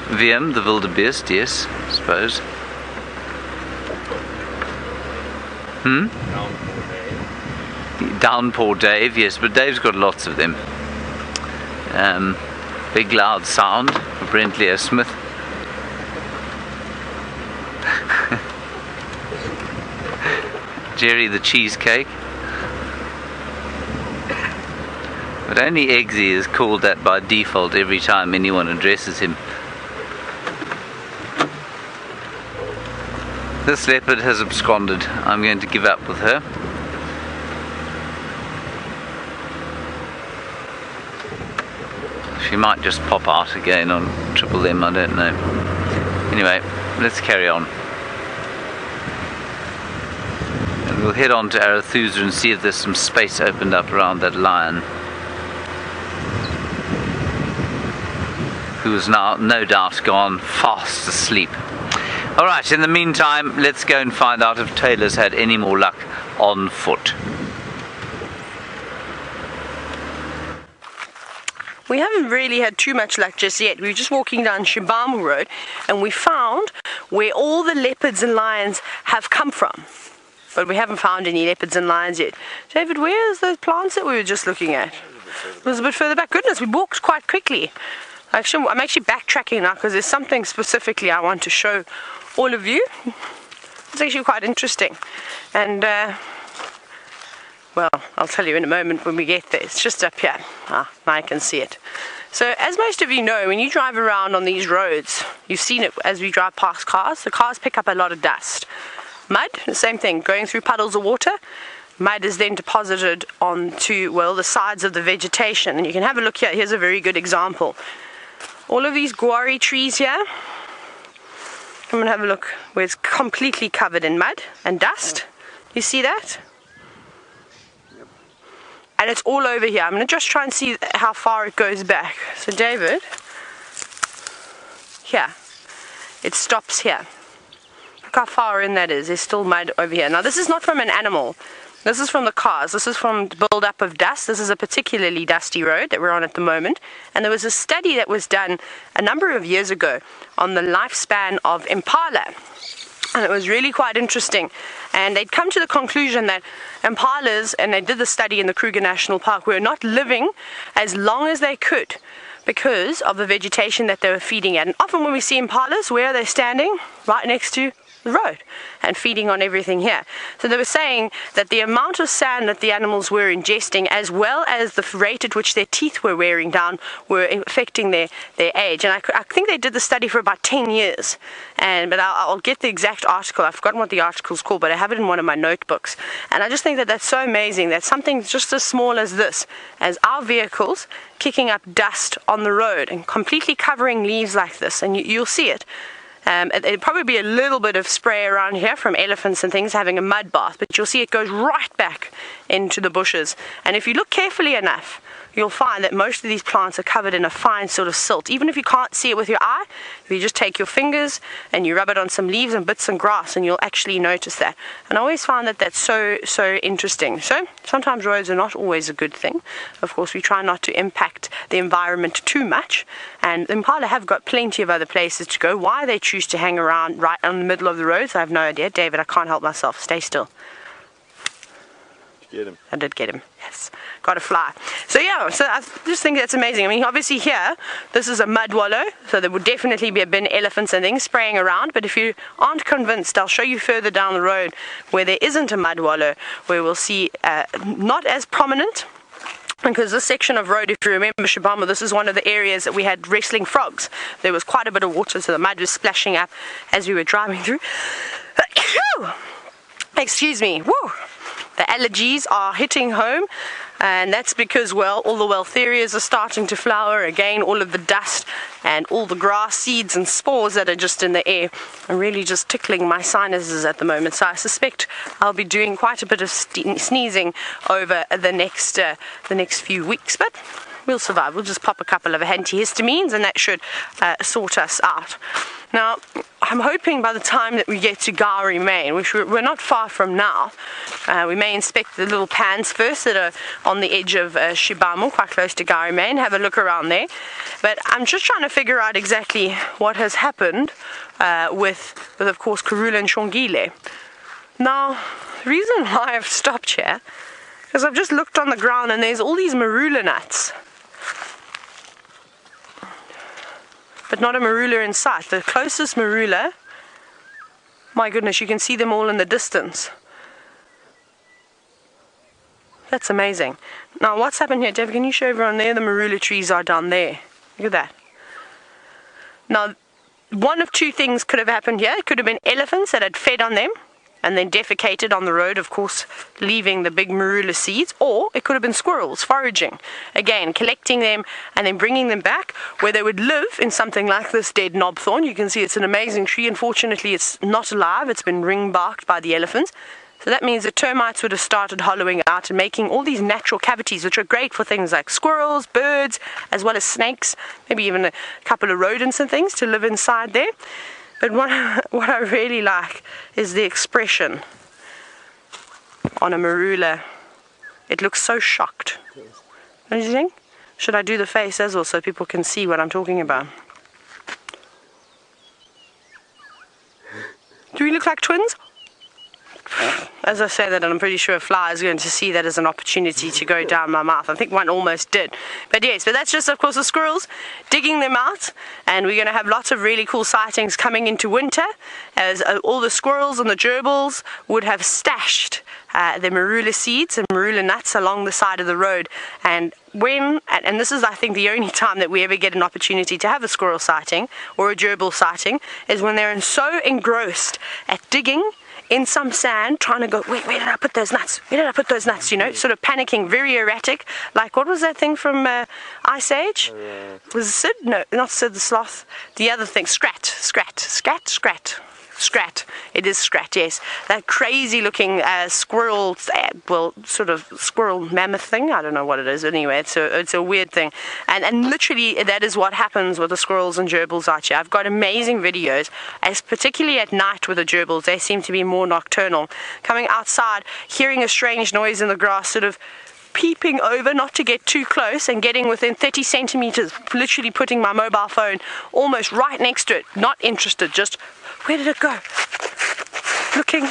Wiem, the wildebeest, yes, I suppose. Downpour Dave, yes, but Dave's got lots of them. Big loud sound for Brent Leo Smith. Jerry the cheesecake. But only Eggsy is called that by default every time anyone addresses him. This leopard has absconded. I'm going to give up with her. She might just pop out again on Triple M, I don't know. Anyway, let's carry on. And we'll head on to Arathusa and see if there's some space opened up around that lion, who is now no doubt gone fast asleep. Alright, in the meantime, let's go and find out if Tayla's had any more luck on foot. We haven't really had too much luck just yet. We were just walking down Shibamu Road and we found where all the leopards and lions have come from. But we haven't found any leopards and lions yet. David, where's those plants that we were just looking at? It was a bit further back. Goodness, we walked quite quickly. I'm actually backtracking now because there's something specifically I want to show all of you. It's actually quite interesting. And, well, I'll tell you in a moment when we get there. It's just up here. Now I can see it. So, as most of you know, when you drive around on these roads, you've seen it as we drive past cars, the cars pick up a lot of dust. Mud, the same thing, going through puddles of water. Mud is then deposited onto, well, the sides of the vegetation. And you can have a look here. Here's a very good example. All of these guari trees here, come and have a look where it's completely covered in mud and dust. You see that? Yep. And it's all over here. I'm going to just try and see how far it goes back. So David, here, it stops here. Look how far in that is. There's still mud over here. Now this is not from an animal. This is from the cars. This is from the build-up of dust. This is a particularly dusty road that we're on at the moment. And there was a study that was done a number of years ago on the lifespan of Impala. And it was really quite interesting. And they'd come to the conclusion that Impalas, and they did the study in the Kruger National Park, were not living as long as they could because of the vegetation that they were feeding at. And often when we see Impalas, where are they standing? Right next to the road and feeding on everything here. So they were saying that the amount of sand that the animals were ingesting, as well as the rate at which their teeth were wearing down, were affecting their age. And I think they did the study for about 10 years. But I'll get the exact article. I've forgotten what the article's called, but I have it in one of my notebooks. And I just think that that's so amazing that something just as small as this, as our vehicles kicking up dust on the road and completely covering leaves like this, and you'll see it. It'd probably be a little bit of spray around here from elephants and things having a mud bath, but you'll see it goes right back into the bushes. And if you look carefully enough, you'll find that most of these plants are covered in a fine sort of silt. Even if you can't see it with your eye, if you just take your fingers and you rub it on some leaves and bits of grass, and you'll actually notice that. And I always find that that's so interesting. So sometimes roads are not always a good thing. Of course, we try not to impact the environment too much. And Impala have got plenty of other places to go. Why they choose to hang around right on the middle of the roads, I have no idea. David, I can't help myself. Stay still. Get him. I did get him, yes. Got a fly. So yeah, so I just think that's amazing. I mean, obviously here, this is a mud wallow, so there would definitely be been elephants and things spraying around, but if you aren't convinced, I'll show you further down the road where there isn't a mud wallow, where we'll see not as prominent, because this section of road, if you remember Shibamu, this is one of the areas that we had wrestling frogs. There was quite a bit of water, so the mud was splashing up as we were driving through. Excuse me. Woo! The allergies are hitting home, and that's because, well, all the Weltherias are starting to flower again. All of the dust and all the grass seeds and spores that are just in the air are really just tickling my sinuses at the moment. So I suspect I'll be doing quite a bit of sneezing over the next few weeks, but we'll survive. We'll just pop a couple of antihistamines and that should sort us out. Now, I'm hoping by the time that we get to Gowrie Main, which we're not far from now, we may inspect the little pans first that are on the edge of Shibamo, quite close to Gowrie Main, have a look around there. But I'm just trying to figure out exactly what has happened with of course, Karula and Shongile. Now, the reason why I've stopped here is I've just looked on the ground and there's all these marula nuts. But not a marula in sight. The closest marula, my goodness, you can see them all in the distance. That's amazing. Now what's happened here, Dave? Can you show everyone there? The marula trees are down there. Look at that. Now, one of two things could have happened here. It could have been elephants that had fed on them and then defecated on the road, of course, leaving the big marula seeds, or it could have been squirrels foraging, again, collecting them and then bringing them back where they would live in something like this dead knobthorn. You can see it's an amazing tree. Unfortunately, it's not alive. It's been ring-barked by the elephants. So that means the termites would have started hollowing out and making all these natural cavities, which are great for things like squirrels, birds, as well as snakes, maybe even a couple of rodents and things to live inside there. But what I really like is the expression on a marula. It looks so shocked. Don't you think? Should I do the face as well so people can see what I'm talking about? Do we look like twins? As I say that, I'm pretty sure a fly is going to see that as an opportunity to go down my mouth. I think one almost did. But yes, but that's just, of course, the squirrels digging them out. And we're going to have lots of really cool sightings coming into winter, as all the squirrels and the gerbils would have stashed the marula seeds and marula nuts along the side of the road. And this is, I think, the only time that we ever get an opportunity to have a squirrel sighting or a gerbil sighting, is when they're so engrossed at digging in some sand, trying to go, where did I put those nuts? Where did I put those nuts? You know, sort of panicking, very erratic. Like, what was that thing from Ice Age? Was it Sid? No, not Sid the Sloth. The other thing, Scrat. It is Scrat, yes. That crazy looking squirrel, well, sort of squirrel mammoth thing. I don't know what it is. Anyway, it's a weird thing. And literally that is what happens with the squirrels and gerbils out here. I've got amazing videos, as particularly at night with the gerbils. They seem to be more nocturnal. Coming outside, hearing a strange noise in the grass, sort of peeping over, not to get too close, and getting within 30 centimeters, literally putting my mobile phone almost right next to it, not interested, just, where did it go? Looking,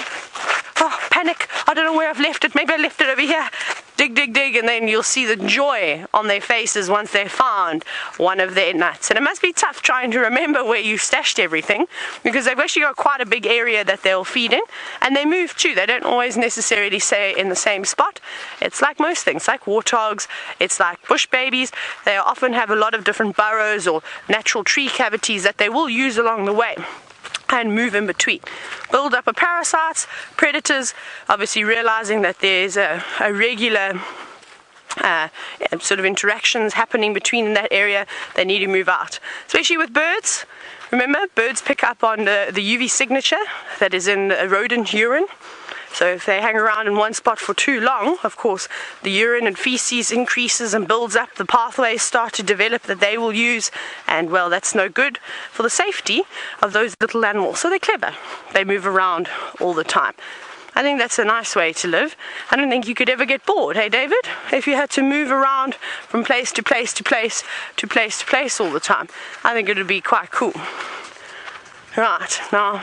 oh, panic, I don't know where I've left it, maybe I left it over here. Dig, and then you'll see the joy on their faces once they found one of their nuts. And it must be tough trying to remember where you stashed everything, because they've actually got quite a big area that they'll feed in, and they move too. They don't always necessarily stay in the same spot. It's like most things, like warthogs, it's like bush babies. They often have a lot of different burrows or natural tree cavities that they will use along the way and move in between. Build up of parasites, predators, obviously realizing that there's a regular sort of interactions happening between that area, they need to move out. Especially with birds. Remember, birds pick up on the UV signature that is in a rodent urine. So if they hang around in one spot for too long, of course, the urine and feces increases and builds up, the pathways start to develop that they will use, and well, that's no good for the safety of those little animals. So they're clever. They move around all the time. I think that's a nice way to live. I don't think you could ever get bored, hey David? If you had to move around from place to place to place to place to place all the time, I think it would be quite cool. Right, now,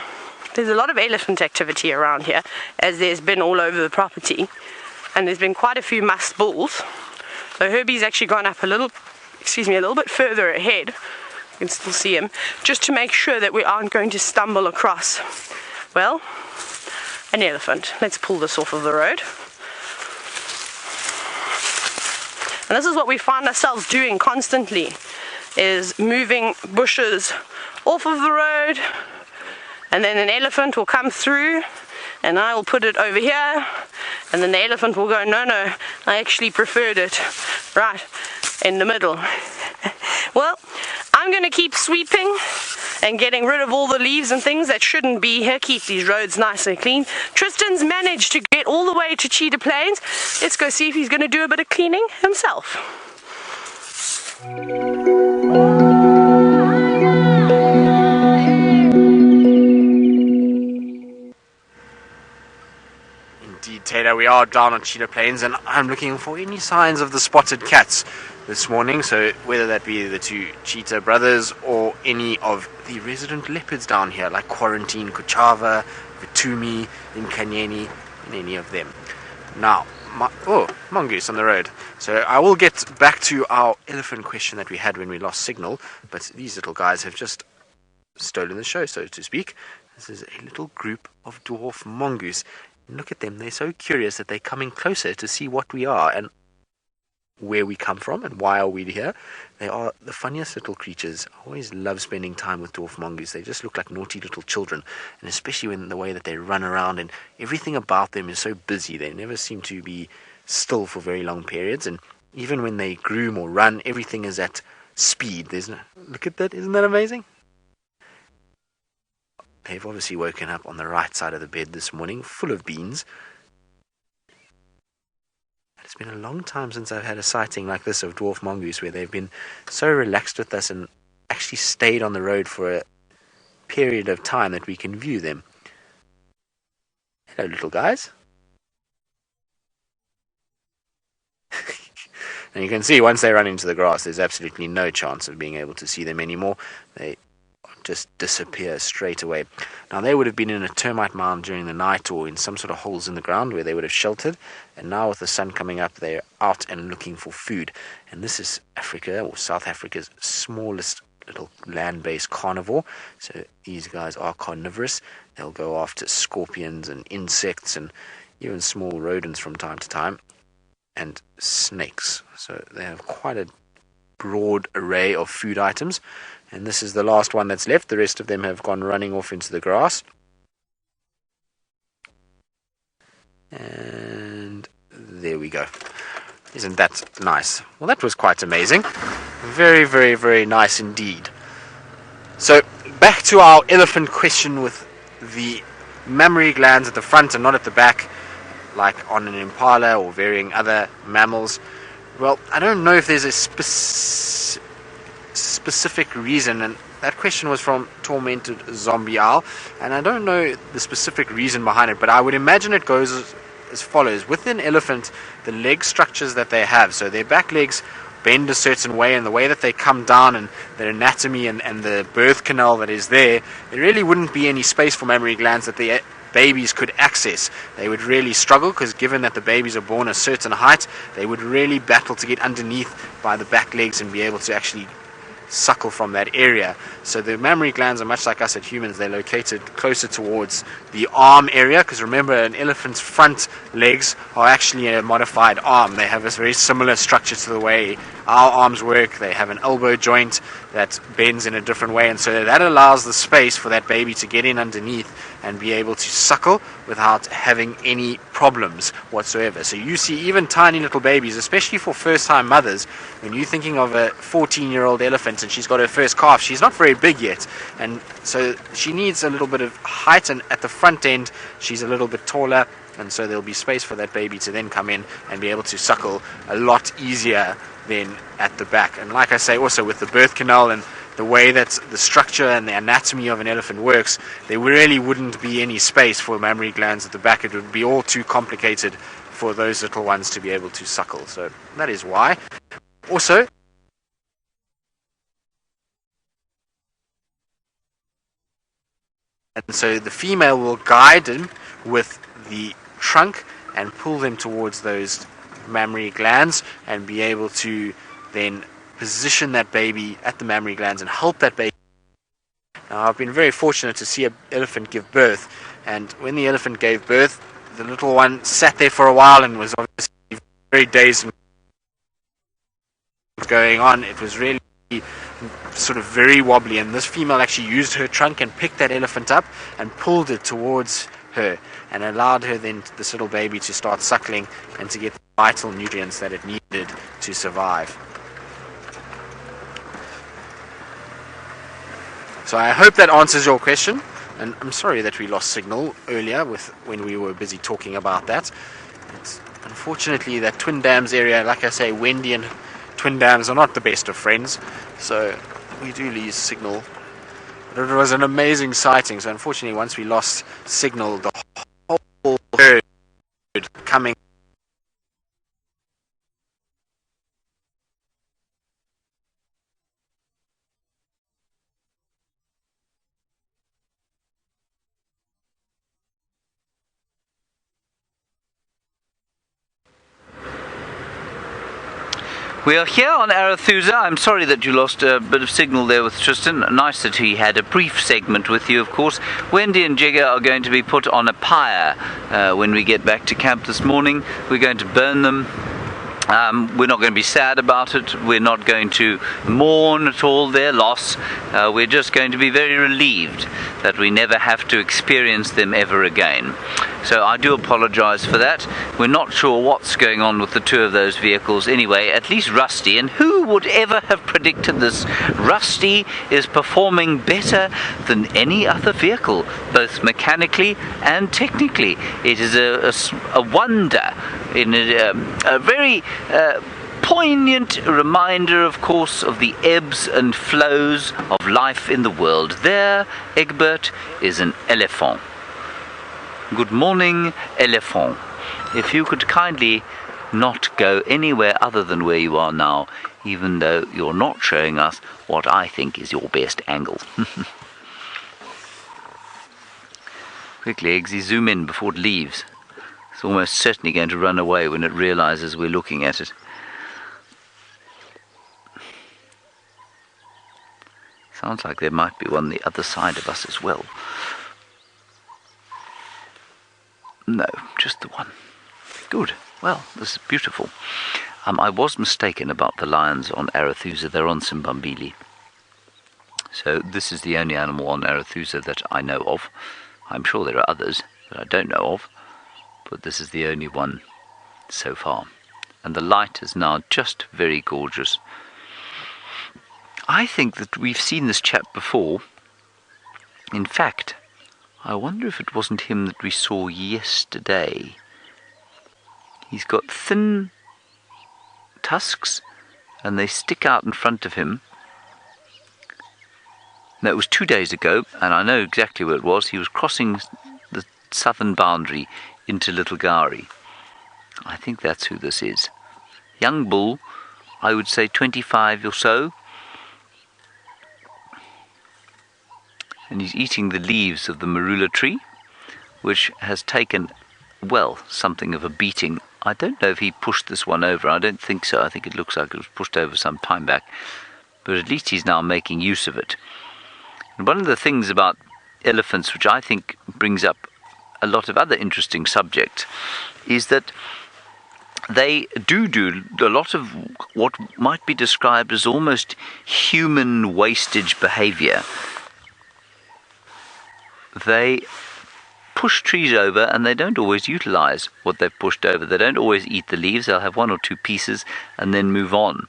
there's a lot of elephant activity around here, as there's been all over the property, and there's been quite a few musk bulls. So Herbie's actually gone up a little bit further ahead. You can still see him, just to make sure that we aren't going to stumble across, well, an elephant. Let's pull this off of the road. And this is what we find ourselves doing constantly, is moving bushes off of the road, and then an elephant will come through and I will put it over here, and then the elephant will go, no, I actually preferred it right in the middle. Well, I'm going to keep sweeping and getting rid of all the leaves and things that shouldn't be here, keep these roads nice and clean. Tristan's managed to get all the way to Cheetah Plains. Let's go see if he's going to do a bit of cleaning himself. indeed, Taylor. We are down on Cheetah Plains, and I'm looking for any signs of the spotted cats this morning. So whether that be the two cheetah brothers or any of the resident leopards down here, like Quarantine, Kuchava, Vitumi, Inkanyeni, and any of them. Now, mongoose on the road. So I will get back to our elephant question that we had when we lost signal, but these little guys have just stolen the show, so to speak. This is a little group of dwarf mongoose. Look at them, they're so curious that they're coming closer to see what we are and where we come from and why are we here. They are the funniest little creatures. I always love spending time with dwarf mongoose. They just look like naughty little children, and especially when the way that they run around, and everything about them is so busy. They never seem to be still for very long periods, and even when they groom or run, everything is at speed. Look at that, isn't that amazing? They've obviously woken up on the right side of the bed this morning, full of beans. It's been a long time since I've had a sighting like this of dwarf mongoose, where they've been so relaxed with us and actually stayed on the road for a period of time that we can view them. Hello, little guys. And you can see once they run into the grass, there's absolutely no chance of being able to see them anymore. They just disappear straight away. Now, they would have been in a termite mound during the night or in some sort of holes in the ground where they would have sheltered, and now with the sun coming up, they're out and looking for food. And this is Africa, or South Africa's smallest little land-based carnivore. So these guys are carnivorous. They'll go after scorpions and insects and even small rodents from time to time, and snakes. So they have quite a broad array of food items. And this is the last one that's left. The rest of them have gone running off into the grass. And there we go. Isn't that nice? Well, that was quite amazing. Very, very, very nice indeed. So, back to our elephant question with the mammary glands at the front and not at the back, like on an impala or varying other mammals. Well, I don't know if there's a specific reason, and that question was from Tormented Zombie Owl, and I don't know the specific reason behind it, but I would imagine it goes as follows. With an elephant, the leg structures that they have, so their back legs bend a certain way, and the way that they come down and their anatomy and the birth canal that is there really wouldn't be any space for mammary glands that the babies could access. They would really struggle, because given that the babies are born a certain height, they would really battle to get underneath by the back legs and be able to actually suckle from that area. So the mammary glands are much like us at humans. They're located closer towards the arm area, because remember, an elephant's front legs are actually a modified arm. They have a very similar structure to the way our arms work. They have an elbow joint that bends in a different way, and so that allows the space for that baby to get in underneath and be able to suckle without having any problems whatsoever. So you see even tiny little babies, especially for first-time mothers, when you're thinking of a 14-year-old elephant and she's got her first calf, she's not very big yet, and so she needs a little bit of height, and at the front end she's a little bit taller, and so there'll be space for that baby to then come in and be able to suckle a lot easier than at the back. And like I say, also with the birth canal and the way that the structure and the anatomy of an elephant works, there really wouldn't be any space for mammary glands at the back. It would be all too complicated for those little ones to be able to suckle. So that is why. Also, and so the female will guide them with the trunk and pull them towards those mammary glands and be able to then position that baby at the mammary glands and help that baby. Now, I've been very fortunate to see an elephant give birth, and when the elephant gave birth, the little one sat there for a while and was obviously very dazed and going on. It was really sort of very wobbly, and this female actually used her trunk and picked that elephant up and pulled it towards her and allowed her then, this little baby, to start suckling and to get the vital nutrients that it needed to survive. So I hope that answers your question, and I'm sorry that we lost signal earlier when we were busy talking about that. Unfortunately, that Twin Dams area, like I say, Wendy and Twin Dams are not the best of friends, so we do lose signal. But it was an amazing sighting, so unfortunately once we lost signal, the whole herd coming. We are here on Arathusa. I'm sorry that you lost a bit of signal there with Tristan. Nice that he had a brief segment with you, of course. Wendy and Jigger are going to be put on a pyre when we get back to camp this morning. We're going to burn them. We're not going to be sad about it. We're not going to mourn at all their loss. We're just going to be very relieved that we never have to experience them ever again. So I do apologize for that. We're not sure what's going on with the two of those vehicles anyway, at least Rusty. And who would ever have predicted this? Rusty is performing better than any other vehicle, both mechanically and technically. It is a wonder, in a very poignant reminder, of course, of the ebbs and flows of life in the world. There, Egbert is an elephant. Good morning, elephant. If you could kindly not go anywhere other than where you are now, even though you're not showing us what I think is your best angle. Quickly, Eggsy, zoom in before it leaves. It's almost certainly going to run away when it realizes we're looking at it. Sounds like there might be one the other side of us as well. No, just the one. Good. Well, this is beautiful. I was mistaken about the lions on Arathusa. They're on Simbambili. So this is the only animal on Arathusa that I know of. I'm sure there are others that I don't know of, but this is the only one so far. And the light is now just very gorgeous. I think that we've seen this chap before. In fact, I wonder if it wasn't him that we saw yesterday. He's got thin tusks, and they stick out in front of him. No, it was 2 days ago, and I know exactly where it was. He was crossing the southern boundary into Little Gowrie. I think that's who this is. Young bull, I would say 25 or so. And he's eating the leaves of the marula tree, which has taken, well, something of a beating. I don't know if he pushed this one over. I don't think so. I think it looks like it was pushed over some time back. But at least he's now making use of it. And one of the things about elephants, which I think brings up a lot of other interesting subjects, is that they do a lot of what might be described as almost human wastage behavior. They push trees over, and they don't always utilize what they've pushed over. They don't always eat the leaves. They'll have one or two pieces and then move on.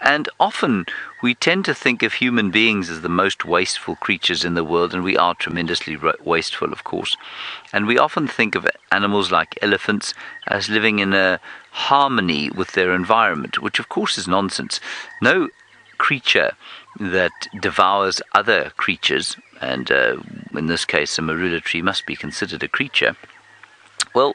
And often we tend to think of human beings as the most wasteful creatures in the world, and we are tremendously wasteful, of course. And we often think of animals like elephants as living in a harmony with their environment, which of course is nonsense. No creature that devours other creatures, and in this case a marula tree must be considered a creature, well,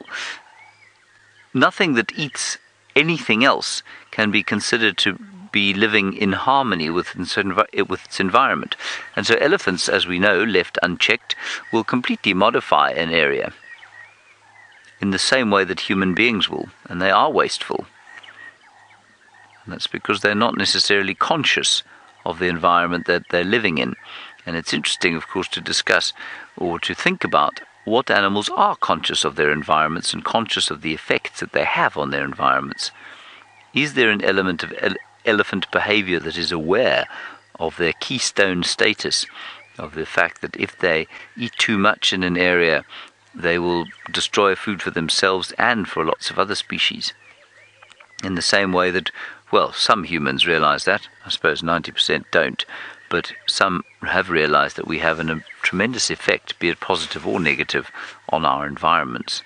nothing that eats anything else can be considered to be living in harmony with its environment. And so elephants, as we know, left unchecked, will completely modify an area in the same way that human beings will, and they are wasteful. And that's because they're not necessarily conscious of the environment that they're living in. And it's interesting, of course, to discuss or to think about what animals are conscious of their environments and conscious of the effects that they have on their environments. Is there an element of elephant behavior that is aware of their keystone status, of the fact that if they eat too much in an area, they will destroy food for themselves and for lots of other species? In the same way that, well, some humans realize that. I suppose 90% don't. But some have realized that we have a tremendous effect, be it positive or negative, on our environments.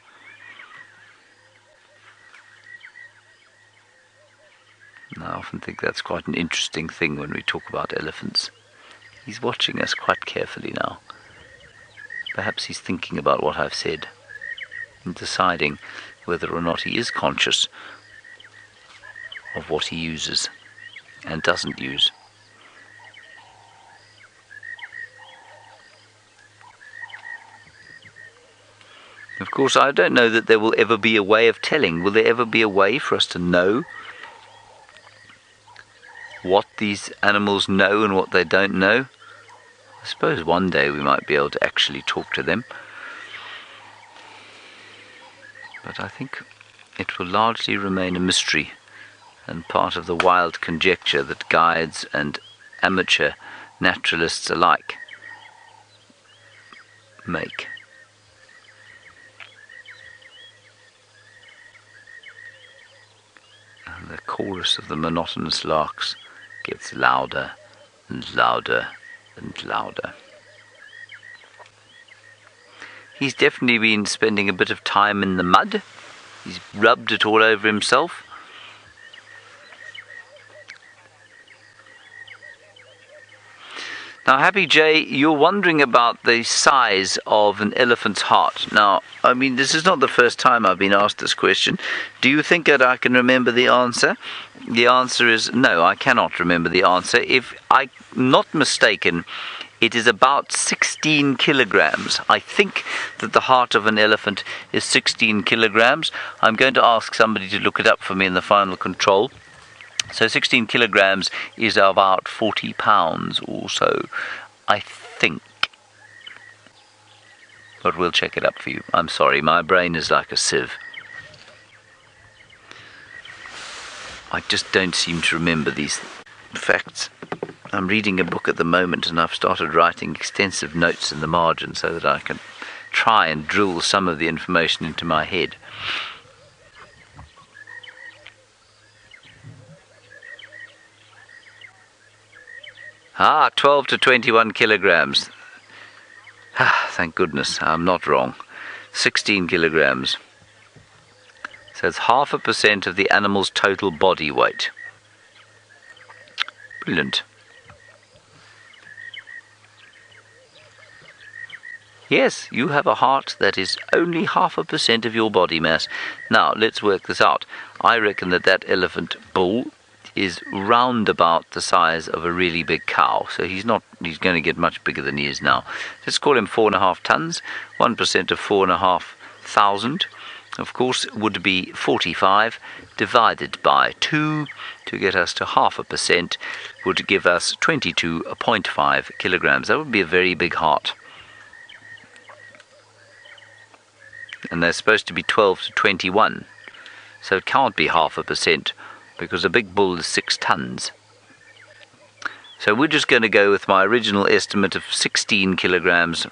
And I often think that's quite an interesting thing when we talk about elephants. He's watching us quite carefully now. Perhaps he's thinking about what I've said and deciding whether or not he is conscious of what he uses and doesn't use. Of course, I don't know that there will ever be a way of telling. Will there ever be a way for us to know what these animals know and what they don't know? I suppose one day we might be able to actually talk to them. But I think it will largely remain a mystery and part of the wild conjecture that guides and amateur naturalists alike make. And the chorus of the monotonous larks gets louder and louder and louder. He's definitely been spending a bit of time in the mud. He's rubbed it all over himself. Now, Happy J, you're wondering about the size of an elephant's heart. Now, I mean, this is not the first time I've been asked this question. Do you think that I can remember the answer? The answer is no, I cannot remember the answer. If I'm not mistaken, it is about 16 kilograms. I think that the heart of an elephant is 16 kilograms. I'm going to ask somebody to look it up for me in the final control. So 16 kilograms is about 40 pounds or so, I think. But we'll check it up for you. I'm sorry, my brain is like a sieve. I just don't seem to remember these facts. I'm reading a book at the moment and I've started writing extensive notes in the margin so that I can try and drill some of the information into my head. 12 to 21 kilograms. Thank goodness, I'm not wrong. 16 kilograms. So it's 0.5% of the animal's total body weight. Brilliant. Yes, you have a heart that is only 0.5% of your body mass. Now, let's work this out. I reckon that elephant bull is round about the size of a really big cow. So he's going to get much bigger than he is now. Let's call him 4.5 tons. 1% of 4,500, of course, would be 45 divided by 2 to get us to 0.5% would give us 22.5 kilograms. That would be a very big heart. And they're supposed to be 12 to 21. So it can't be 0.5%. Because a big bull is 6 tons. So we're just going to go with my original estimate of 16 kilograms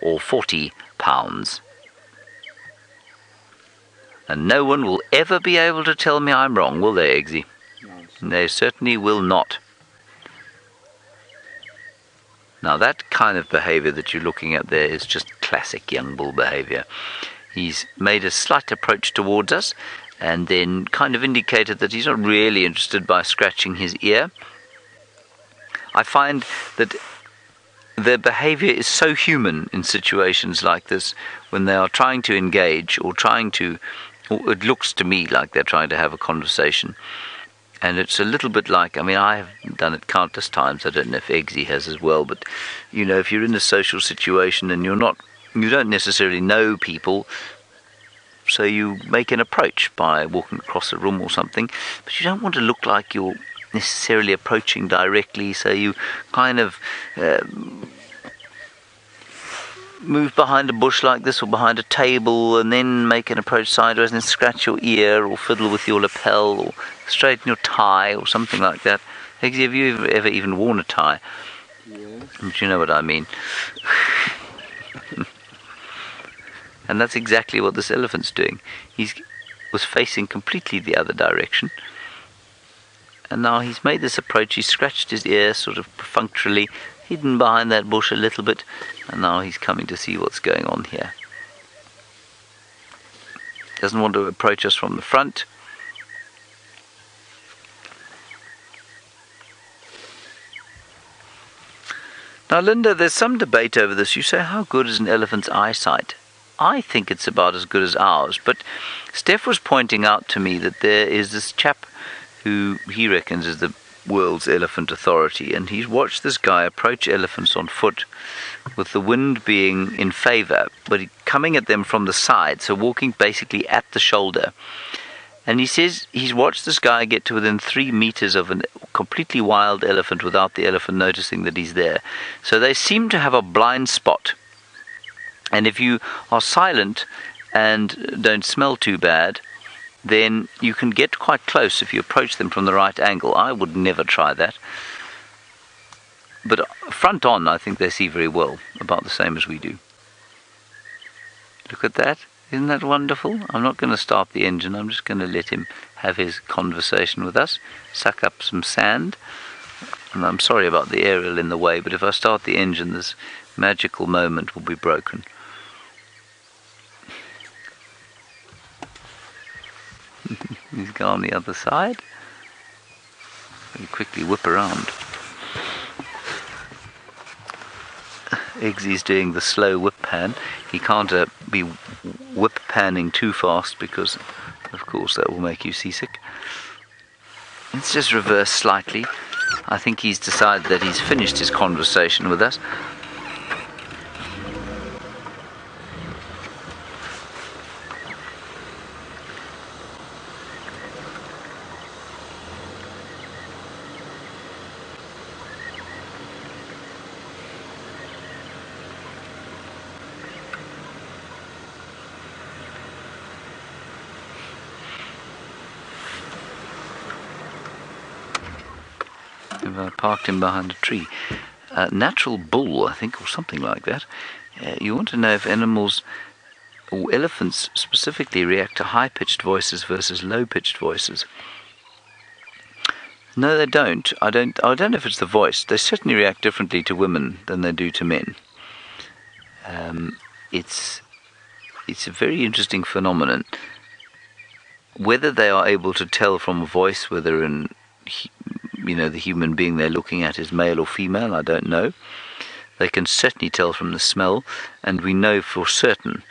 or 40 pounds. And no one will ever be able to tell me I'm wrong, will they, Eggsy? No. They certainly will not. Now that kind of behavior that you're looking at there is just classic young bull behavior. He's made a slight approach towards us, and then kind of indicated that he's not really interested by scratching his ear. I find that their behavior is so human in situations like this when they are trying to engage or it looks to me like they're trying to have a conversation. And it's a little bit like, I have done it countless times. I don't know if Eggsy has as well, but if you're in a social situation and you don't necessarily know people, so you make an approach by walking across a room or something, but you don't want to look like you're necessarily approaching directly, so you kind of move behind a bush like this or behind a table and then make an approach sideways and then scratch your ear or fiddle with your lapel or straighten your tie or something like that. Have you ever even worn a tie? Yeah. Do you know what I mean? And that's exactly what this elephant's doing. He was facing completely the other direction. And now he's made this approach. He's scratched his ear sort of perfunctorily, hidden behind that bush a little bit. And now he's coming to see what's going on here. Doesn't want to approach us from the front. Now, Linda, there's some debate over this. You say, how good is an elephant's eyesight? I think it's about as good as ours. But Steph was pointing out to me that there is this chap who he reckons is the world's elephant authority, and he's watched this guy approach elephants on foot with the wind being in favor, but coming at them from the side, so walking basically at the shoulder. And he says he's watched this guy get to within 3 meters of a completely wild elephant without the elephant noticing that he's there. So they seem to have a blind spot. And if you are silent and don't smell too bad, then you can get quite close if you approach them from the right angle. I would never try that. But front on, I think they see very well, about the same as we do. Look at that. Isn't that wonderful? I'm not going to start the engine. I'm just going to let him have his conversation with us, suck up some sand. And I'm sorry about the aerial in the way, but if I start the engine, this magical moment will be broken. He's gone on the other side. Very quickly whip around. Eggsy's doing the slow whip pan. He can't be whip panning too fast because, of course, that will make you seasick. Let's just reverse slightly. I think he's decided that he's finished his conversation with us. I parked him behind a tree. Natural bull, I think, or something like that. You want to know if animals, or elephants specifically, react to high-pitched voices versus low-pitched voices. No, they don't. I don't know if it's the voice. They certainly react differently to women than they do to men. It's a very interesting phenomenon. Whether they are able to tell from a voice whether the human being they're looking at is male or female, I don't know. They can certainly tell from the smell, and we know for certain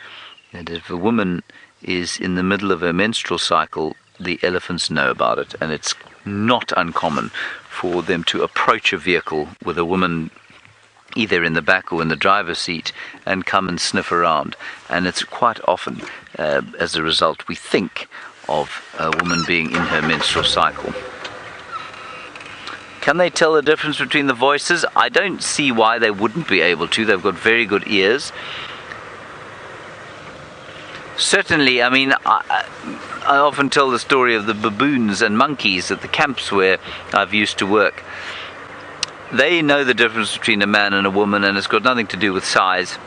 that if a woman is in the middle of her menstrual cycle, the elephants know about it, and it's not uncommon for them to approach a vehicle with a woman either in the back or in the driver's seat and come and sniff around. And it's quite often, as a result, we think of a woman being in her menstrual cycle. Can they tell the difference between the voices? I don't see why they wouldn't be able to. They've got very good ears. Certainly, I mean, I often tell the story of the baboons and monkeys at the camps where I've used to work. They know the difference between a man and a woman, and it's got nothing to do with size.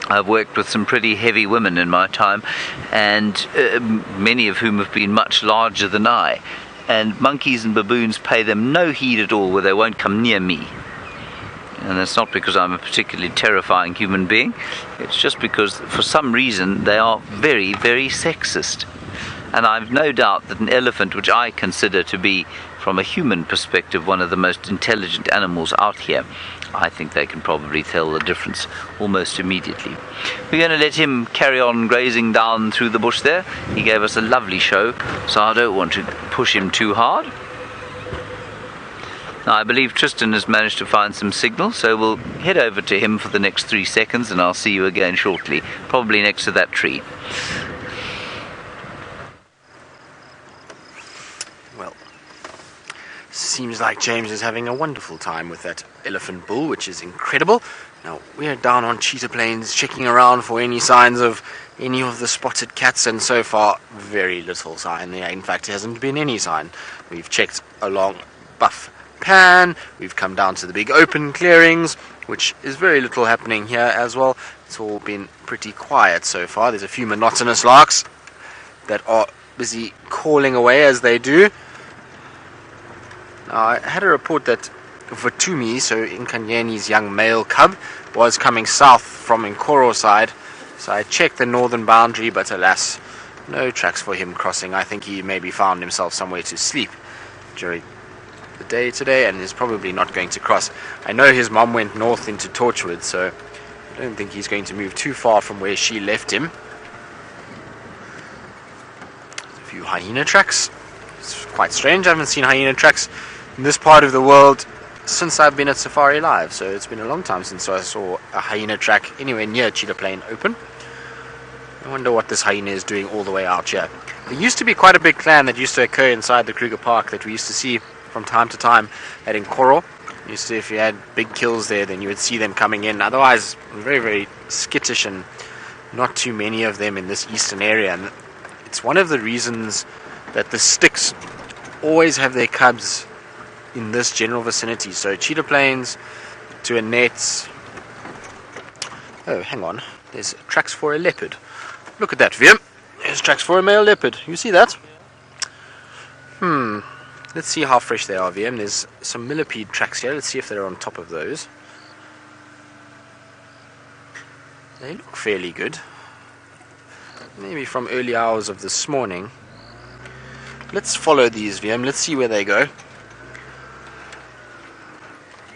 I've worked with some pretty heavy women in my time, and many of whom have been much larger than I. And monkeys and baboons pay them no heed at all, where they won't come near me. And that's not because I'm a particularly terrifying human being. It's just because, for some reason, they are very, very sexist. And I've no doubt that an elephant, which I consider to be, from a human perspective, one of the most intelligent animals out here, I think they can probably tell the difference almost immediately. We're going to let him carry on grazing down through the bush there. He gave us a lovely show, so I don't want to push him too hard. Now, I believe Tristan has managed to find some signal, so we'll head over to him for the next 3 seconds, and I'll see you again shortly, probably next to that tree. Well, seems like James is having a wonderful time with that elephant bull, which is incredible. Now, we're down on Cheetah Plains checking around for any signs of any of the spotted cats, and so far, very little sign there. In fact, there hasn't been any sign. We've checked along Buff Pan, we've come down to the big open clearings, which is very little happening here as well. It's all been pretty quiet so far. There's a few monotonous larks that are busy calling away as they do. Now, I had a report that Vatumi, so Nkanyeni's young male cub, was coming south from Nkoro side, so I checked the northern boundary, but alas, no tracks for him crossing. I think he maybe found himself somewhere to sleep during the day today and is probably not going to cross. I know his mom went north into Torchwood, so I don't think he's going to move too far from where she left him. A few hyena tracks. It's quite strange. I haven't seen hyena tracks in this part of the world since I've been at Safari Live, so it's been a long time since I saw a hyena track anywhere near Cheetah Plain open. I wonder what this hyena is doing all the way out here. There used to be quite a big clan that used to occur inside the Kruger Park that we used to see from time to time at Nkoro. Used to, if you had big kills there, then you would see them coming in. Otherwise, very, very skittish and not too many of them in this eastern area. And it's one of the reasons that the sticks always have their cubs in this general vicinity. So Cheetah Plains to Annette's. Oh, hang on. There's tracks for a leopard. Look at that, Vim. There's tracks for a male leopard. You see that? Let's see how fresh they are, VM. There's some millipede tracks here. Let's see if they're on top of those. They look fairly good. Maybe from early hours of this morning. Let's follow these, VM. Let's see where they go.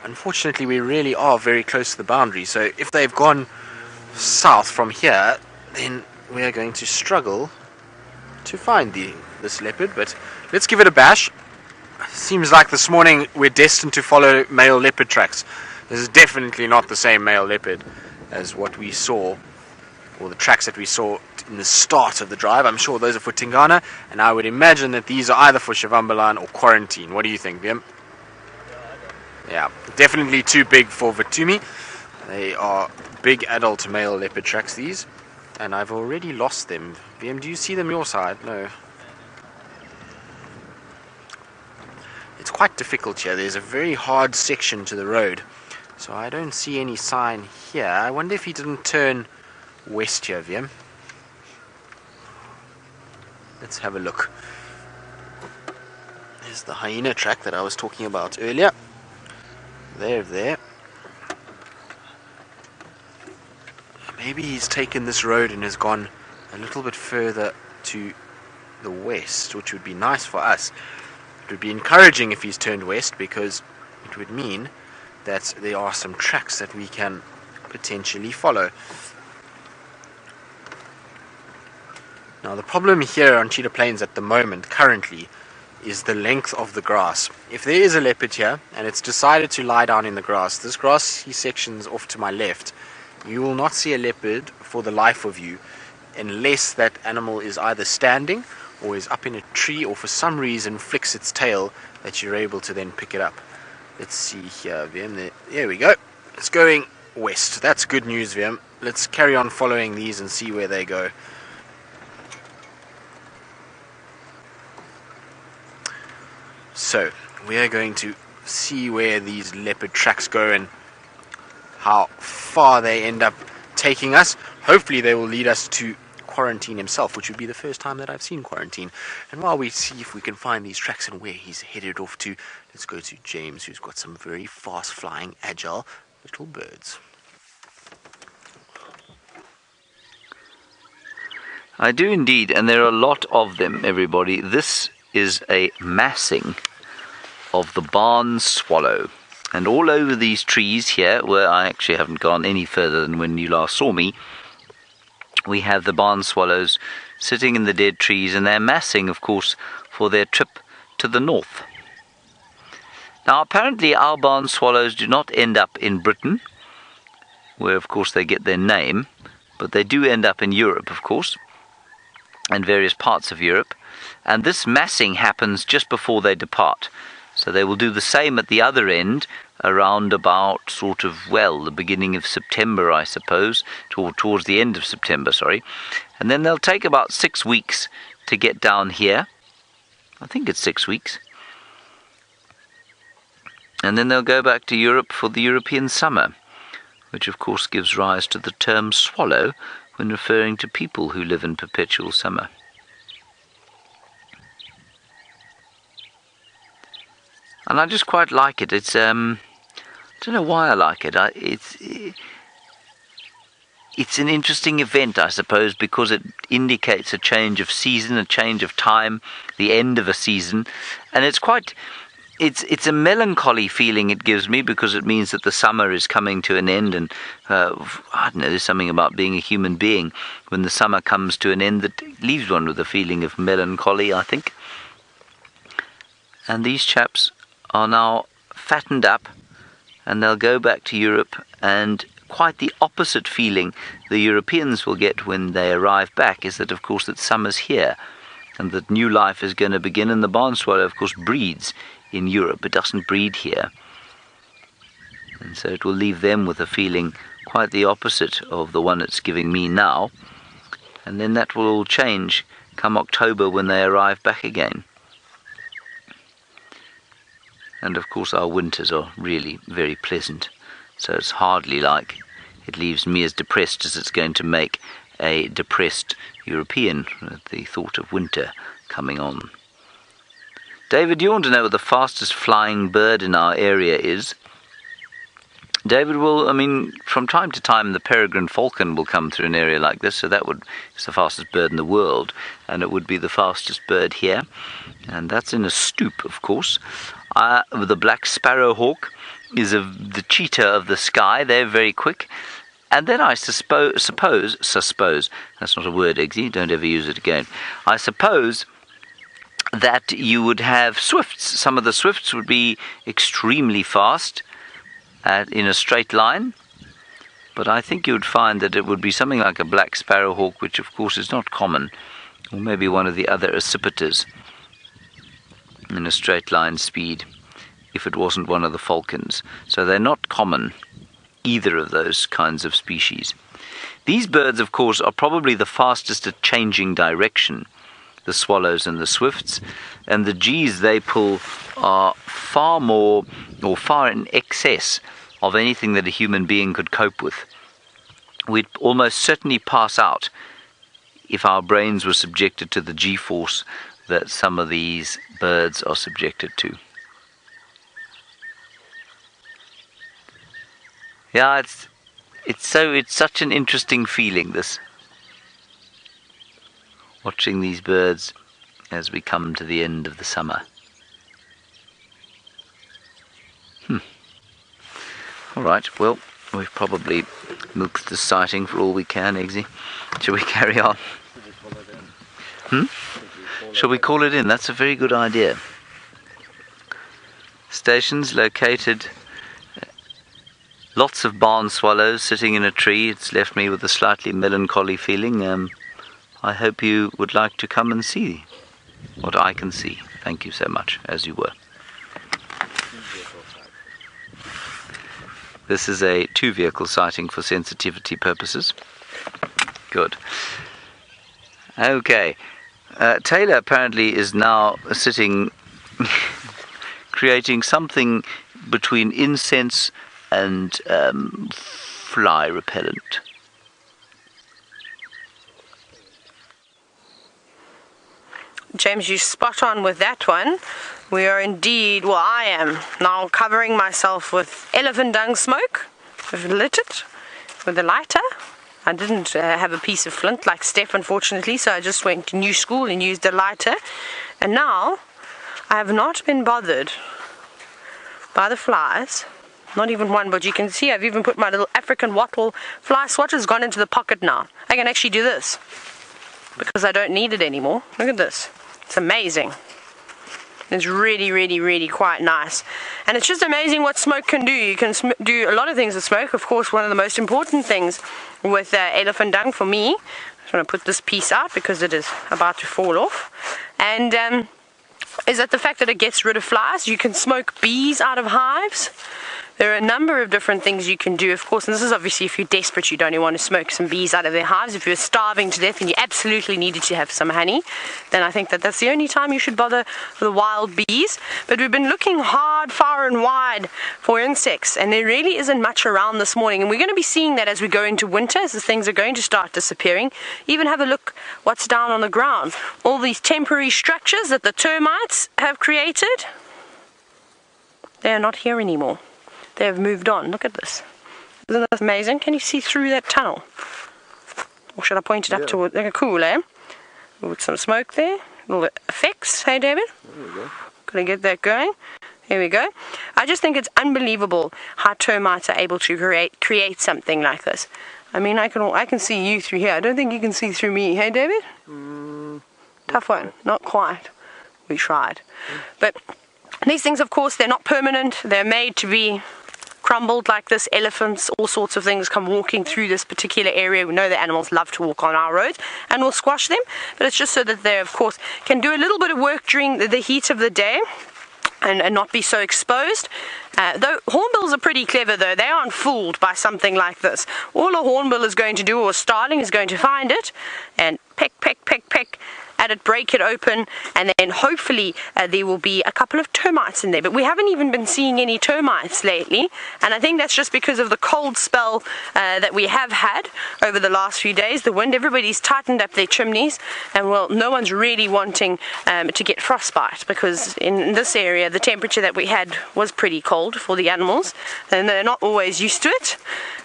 Unfortunately, we really are very close to the boundary. So if they've gone south from here, then we are going to struggle to find this leopard. But let's give it a bash. Seems like this morning we're destined to follow male leopard tracks. This is definitely not the same male leopard as what we saw, or the tracks that we saw in the start of the drive. I'm sure those are for Tingana, and I would imagine that these are either for Shivambalan or Quarantine. What do you think, Vim? Yeah, definitely too big for Vatumi. They are big adult male leopard tracks, these, and I've already lost them. Vim, do you see them your side? No. It's quite difficult here. There's a very hard section to the road, so I don't see any sign here. I wonder if he didn't turn west here, Vim. Let's have a look. There's the hyena track that I was talking about earlier. There. Maybe he's taken this road and has gone a little bit further to the west, which would be nice for us. It would be encouraging if he's turned west, because it would mean that there are some tracks that we can potentially follow. Now the problem here on Cheetah Plains at the moment, currently, is the length of the grass. If there is a leopard here and it's decided to lie down in the grass, this grassy section's off to my left, you will not see a leopard for the life of you unless that animal is either standing or is up in a tree, or for some reason flicks its tail that you're able to then pick it up. Let's see here, Vim. There we go. It's going west. That's good news, Vim. Let's carry on following these and see where they go. So, we are going to see where these leopard tracks go and how far they end up taking us. Hopefully they will lead us to Quarantine himself, which would be the first time that I've seen Quarantine. And while we see if we can find these tracks and where he's headed off to, let's go to James, who's got some very fast flying, agile little birds. I do indeed, and there are a lot of them, everybody. This is a massing of the barn swallow. And all over these trees here, where I actually haven't gone any further than when you last saw me, we have the barn swallows sitting in the dead trees, and they're massing, of course, for their trip to the north. Now, apparently our barn swallows do not end up in Britain, where, of course, they get their name, but they do end up in Europe, of course, and various parts of Europe. And this massing happens just before they depart. So they will do the same at the other end, around about sort of, well, the beginning of September, I suppose, towards the end of September, sorry. And then they'll take about 6 weeks to get down here. I think it's 6 weeks. And then they'll go back to Europe for the European summer, which of course gives rise to the term swallow when referring to people who live in perpetual summer. And I just quite like it. It's I don't know why I like it. It's an interesting event, I suppose, because it indicates a change of season, a change of time, the end of a season, and it's quite it's a melancholy feeling it gives me, because it means that the summer is coming to an end, and I don't know, there's something about being a human being when the summer comes to an end that leaves one with a feeling of melancholy, I think. And these chaps are now fattened up, and they'll go back to Europe, and quite the opposite feeling the Europeans will get when they arrive back is that, of course, that summer's here, and that new life is going to begin. And the barn swallow, of course, breeds in Europe. It doesn't breed here. And so it will leave them with a feeling quite the opposite of the one it's giving me now. And then that will all change come October when they arrive back again. And of course our winters are really very pleasant. So it's hardly like it leaves me as depressed as it's going to make a depressed European at the thought of winter coming on. David, do you want to know what the fastest flying bird in our area is? David, from time to time the peregrine falcon will come through an area like this, so it's the fastest bird in the world, and it would be the fastest bird here. And that's in a stoop, of course. The black sparrowhawk is the cheetah of the sky. They're very quick. And then I suppose, that's not a word, Eggsy, don't ever use it again. I suppose that you would have swifts. Some of the swifts would be extremely fast in a straight line, but I think you would find that it would be something like a black sparrowhawk, which of course is not common, or maybe one of the other accipiters in a straight line speed, if it wasn't one of the falcons. So they're not common, either of those kinds of species. These birds, of course, are probably the fastest at changing direction, the swallows and the swifts, and the G's they pull are far in excess of anything that a human being could cope with. We'd almost certainly pass out if our brains were subjected to the G-force that some of these birds are subjected to. Yeah, it's such an interesting feeling, this, watching these birds as we come to the end of the summer. All right, well, we've probably milked the sighting for all we can, Eggsy. Shall we carry on? Shall we call it in? That's a very good idea. Stations located. Lots of barn swallows sitting in a tree. It's left me with a slightly melancholy feeling. I hope you would like to come and see what I can see. Thank you so much, as you were. This is a 2-vehicle sighting for sensitivity purposes. Good. Okay. Tayla apparently is now sitting, creating something between incense and fly repellent. James, you're spot on with that one. We are indeed, well, I am now covering myself with elephant dung smoke. I've lit it with a lighter. I didn't have a piece of flint like Steph, unfortunately, so I just went to new school and used a lighter. And now I have not been bothered by the flies. Not even one, but you can see I've even put my little African wattle fly swatcher. Has gone into the pocket now. I can actually do this because I don't need it anymore. Look at this. It's amazing. It's really, really, really quite nice. And it's just amazing what smoke can do. You can do a lot of things with smoke. Of course, one of the most important things with elephant dung for me, I'm just going to put this piece out because it is about to fall off, and is that the fact that it gets rid of flies. You can smoke bees out of hives. There are a number of different things you can do, of course, and this is obviously if you're desperate, you don't want to smoke some bees out of their hives. If you're starving to death and you absolutely needed to have some honey, then I think that that's the only time you should bother with the wild bees. But we've been looking hard, far and wide for insects, and there really isn't much around this morning, and we're going to be seeing that as we go into winter, as the things are going to start disappearing. Even have a look what's down on the ground. All these temporary structures that the termites have created, they are not here anymore. They have moved on. Look at this. Isn't that amazing? Can you see through that tunnel? Or should I point it up toward? Cool, eh? With some smoke there. Little effects. Hey, David? There we go. Gonna get that going. Here we go. I just think it's unbelievable how termites are able to create something like this. I mean, I can see you through here. I don't think you can see through me. Hey, David? Tough one. Not quite. We tried. But these things, of course, they're not permanent. They're made to be crumbled like this. Elephants, all sorts of things come walking through this particular area. We know that animals love to walk on our roads, and we'll squash them. But it's just so that they, of course, can do a little bit of work during the heat of the day. And not be so exposed. Though hornbills are pretty clever, though. They aren't fooled by something like this. All a hornbill is going to do, or a starling, is going to find it and peck, peck, peck, peck at it, break it open, and then hopefully there will be a couple of termites in there. But we haven't even been seeing any termites lately, and I think that's just because of the cold spell that we have had over the last few days. The wind, everybody's tightened up their chimneys, and well, no one's really wanting to get frostbite, because in this area the temperature that we had was pretty cold for the animals, and they're not always used to it.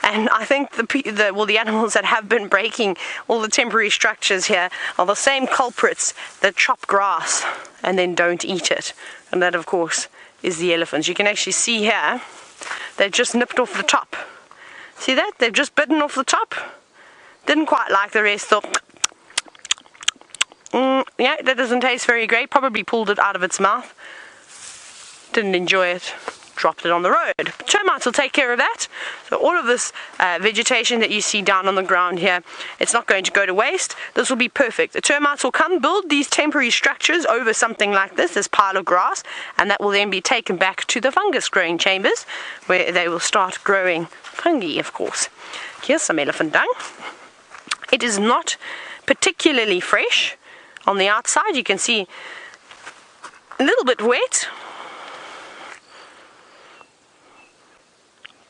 And I think the animals that have been breaking all the temporary structures here are the same culprits that chop grass and then don't eat it. And that, of course, is the elephants. You can actually see here, they've just nipped off the top. See that? They've just bitten off the top. Didn't quite like the rest, thought, yeah, that doesn't taste very great. Probably pulled it out of its mouth. Didn't enjoy it. Dropped it on the road. Termites will take care of that. So all of this vegetation that you see down on the ground here, it's not going to go to waste. This will be perfect. The termites will come build these temporary structures over something like this pile of grass, and that will then be taken back to the fungus growing chambers, where they will start growing fungi, of course. Here's some elephant dung. It is not particularly fresh. On the outside you can see a little bit wet.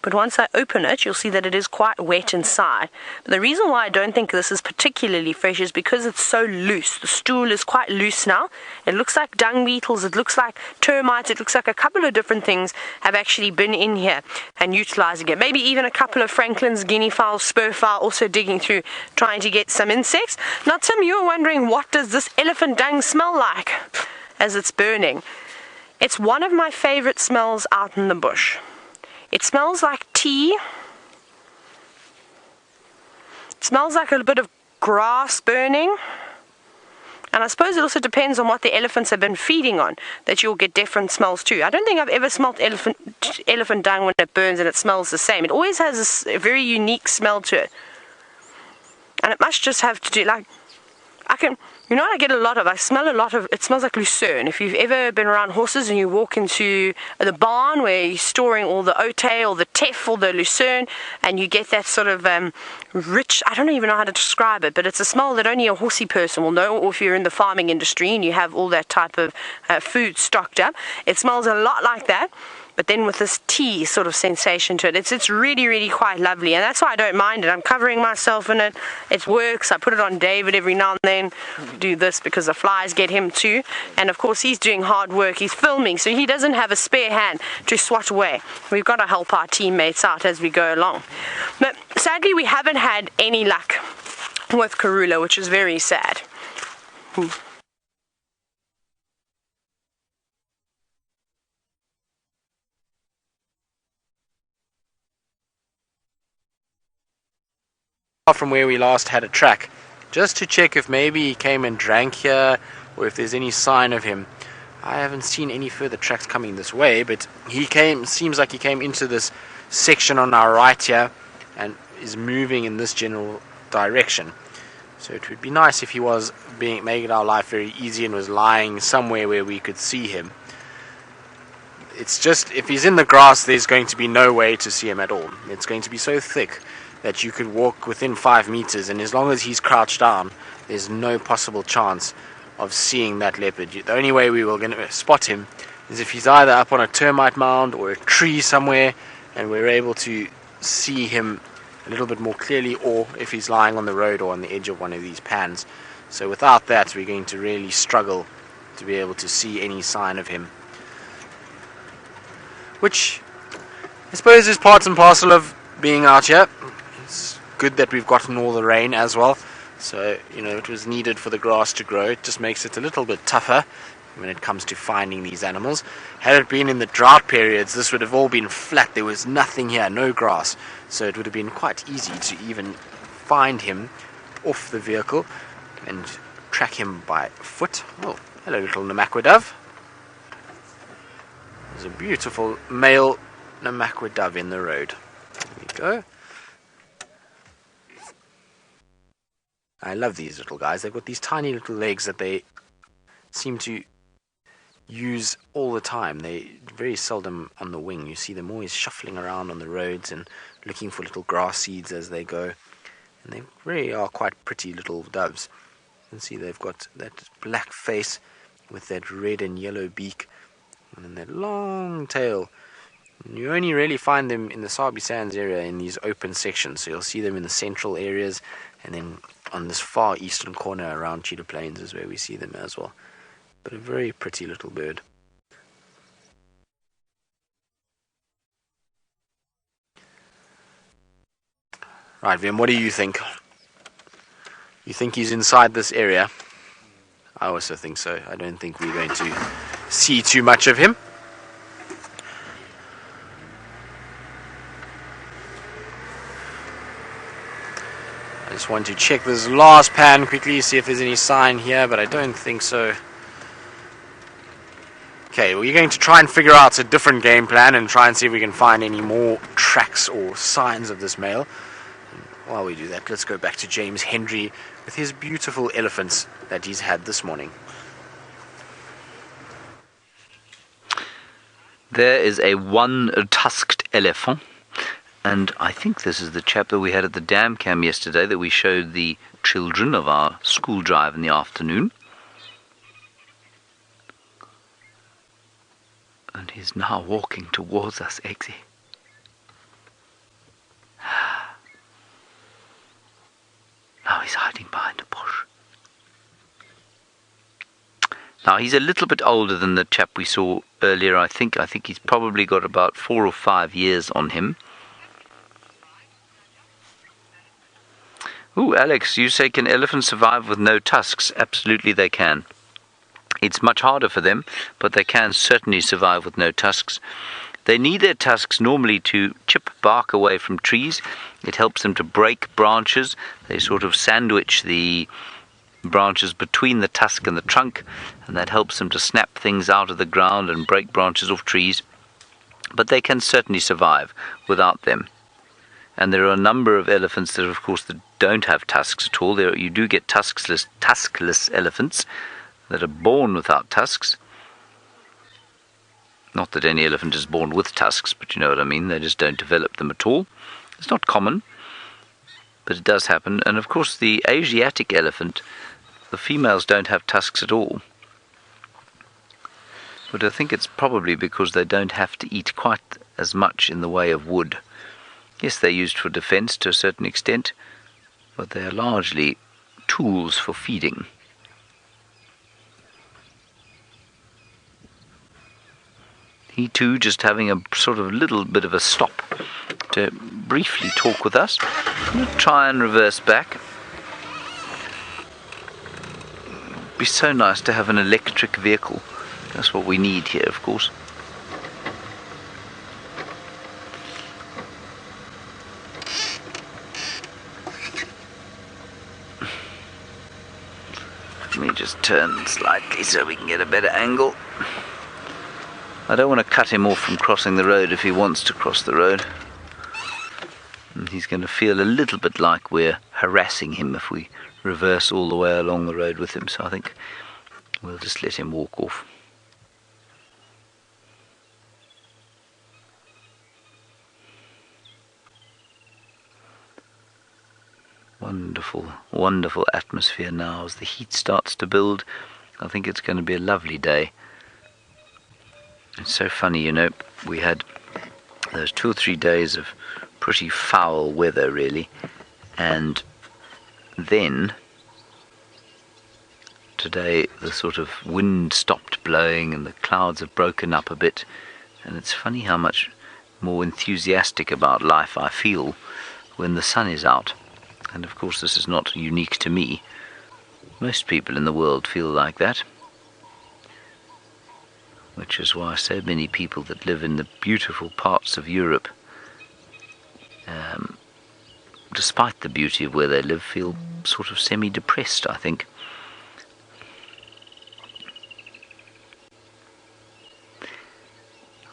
But once I open it, you'll see that it is quite wet inside. But the reason why I don't think this is particularly fresh is because it's so loose. The stool is quite loose now. It looks like dung beetles, it looks like termites, it looks like a couple of different things have actually been in here and utilizing it. Maybe even a couple of Franklin's guinea fowl, spur fowl also digging through, trying to get some insects. Now, Tim, you're wondering, what does this elephant dung smell like as it's burning? It's one of my favorite smells out in the bush. It smells like tea. It smells like a bit of grass burning. And I suppose it also depends on what the elephants have been feeding on, that you'll get different smells too. I don't think I've ever smelt elephant dung when it burns and it smells the same. It always has a very unique smell to it. And it must just have to do, like, you know what I get a lot of? I smell a lot of, it smells like lucerne. If you've ever been around horses and you walk into the barn where you're storing all the oat or the teff or the lucerne, and you get that sort of rich, I don't even know how to describe it, but it's a smell that only a horsey person will know, or if you're in the farming industry and you have all that type of food stocked up. It smells a lot like that, but then with this tea sort of sensation to it. It's really, really quite lovely, and that's why I don't mind it. I'm covering myself in it. It works. I put it on David every now and then. Do this because the flies get him too. And of course, he's doing hard work. He's filming, so he doesn't have a spare hand to swat away. We've got to help our teammates out as we go along. But sadly, we haven't had any luck with Karula, which is very sad. From where we last had a track, just to check if maybe he came and drank here, or if there's any sign of him. I haven't seen any further tracks coming this way, but seems like he came into this section on our right here and is moving in this general direction. So it would be nice if he was making our life very easy and was lying somewhere where we could see him. It's just, if he's in the grass, there's going to be no way to see him at all. It's going to be so thick that you could walk within 5 meters, and as long as he's crouched down, there's no possible chance of seeing that leopard. The only way we were going to spot him is if he's either up on a termite mound or a tree somewhere and we're able to see him a little bit more clearly, or if he's lying on the road or on the edge of one of these pans. So without that, we're going to really struggle to be able to see any sign of him, which I suppose is part and parcel of being out here. It's good that we've gotten all the rain as well, so you know, it was needed for the grass to grow. It just makes it a little bit tougher, when it comes to finding these animals. Had it been in the drought periods, this would have all been flat. There was nothing here, no grass. So it would have been quite easy to even find him off the vehicle and track him by foot. Oh, hello little Namaqua dove. There's a beautiful male Namaqua dove in the road. There we go. I love these little guys. They've got these tiny little legs that they seem to use all the time. They very seldom on the wing. You see them always shuffling around on the roads and looking for little grass seeds as they go. And they really are quite pretty little doves. You can see they've got that black face with that red and yellow beak and then that long tail. And you only really find them in the Sabi Sands area in these open sections. So you'll see them in the central areas, and then on this far eastern corner around Cheetah Plains is where we see them as well. But a very pretty little bird. Right, Vim, what do you think? You think he's inside this area? I also think so. I don't think we're going to see too much of him. I just want to check this last pan quickly, see if there's any sign here, but I don't think so. Okay, well, you're going to try and figure out a different game plan and try and see if we can find any more tracks or signs of this male. And while we do that, let's go back to James Hendry with his beautiful elephants that he's had this morning. There is a one-tusked elephant, and I think this is the chap that we had at the dam cam yesterday that we showed the children of our school drive in the afternoon. And he's now walking towards us, Eggsy. Now he's hiding behind a bush. Now he's a little bit older than the chap we saw earlier, I think. I think he's probably got about 4 or 5 years on him. Ooh, Alex, you say can elephants survive with no tusks? Absolutely they can. It's much harder for them, but they can certainly survive with no tusks. They need their tusks normally to chip bark away from trees. It helps them to break branches. They sort of sandwich the branches between the tusk and the trunk, and that helps them to snap things out of the ground and break branches off trees. But they can certainly survive without them. And there are a number of elephants that, of course, that don't have tusks at all. You do get tuskless elephants that are born without tusks. Not that any elephant is born with tusks, but you know what I mean. They just don't develop them at all. It's not common, but it does happen. And of course the Asiatic elephant, the females don't have tusks at all. But I think it's probably because they don't have to eat quite as much in the way of wood. Yes, they're used for defense to a certain extent, but they are largely tools for feeding. He too just having a sort of little bit of a stop to briefly talk with us. I'm going to try and reverse back. It'd be so nice to have an electric vehicle. That's what we need here, of course. Let me just turn slightly so we can get a better angle. I don't want to cut him off from crossing the road if he wants to cross the road. And he's going to feel a little bit like we're harassing him if we reverse all the way along the road with him. So I think we'll just let him walk off. Wonderful, wonderful atmosphere now as the heat starts to build. I think it's going to be a lovely day. It's so funny, you know, we had those 2 or 3 days of pretty foul weather, really, and then today the sort of wind stopped blowing and the clouds have broken up a bit, and it's funny how much more enthusiastic about life I feel when the sun is out. And of course this is not unique to me. Most people in the world feel like that. which is why so many people that live in the beautiful parts of Europe, despite the beauty of where they live, feel sort of semi-depressed, I think.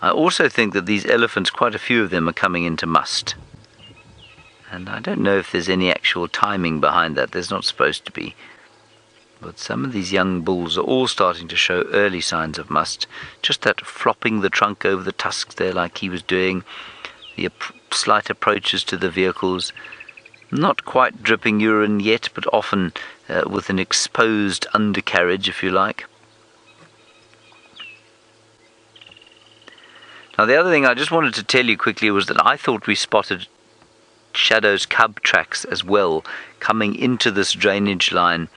I also think that these elephants, quite a few of them, are coming into must. And I don't know if there's any actual timing behind that. There's not supposed to be. But some of these young bulls are all starting to show early signs of must. Just that flopping the trunk over the tusks there like he was doing. The slight approaches to the vehicles. Not quite dripping urine yet, but often with an exposed undercarriage, if you like. Now the other thing I just wanted to tell you quickly was that I thought we spotted Shadow's cub tracks as well, coming into this drainage line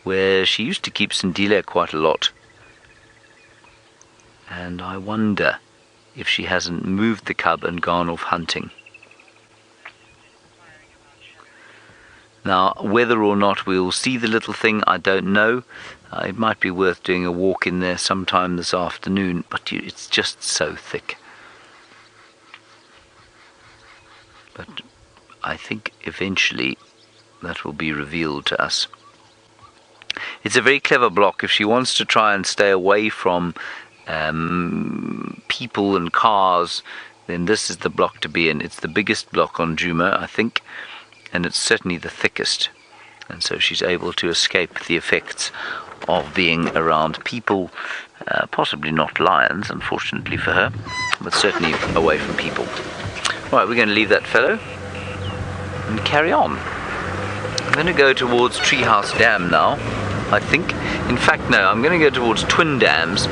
where she used to keep Sindile quite a lot. And I wonder if she hasn't moved the cub and gone off hunting. Now, whether or not we'll see the little thing, I don't know. It might be worth doing a walk in there sometime this afternoon, but it's just so thick. But I think eventually that will be revealed to us. It's a very clever block. If she wants to try and stay away from people and cars, then this is the block to be in. It's the biggest block on Djuma, I think, and it's certainly the thickest. And so she's able to escape the effects of being around people, possibly not lions, unfortunately for her, but certainly away from people. Right, we're going to leave that fellow and carry on. I'm going to go towards Treehouse Dam now, I think. In fact, no, I'm going to go towards Twin Dams.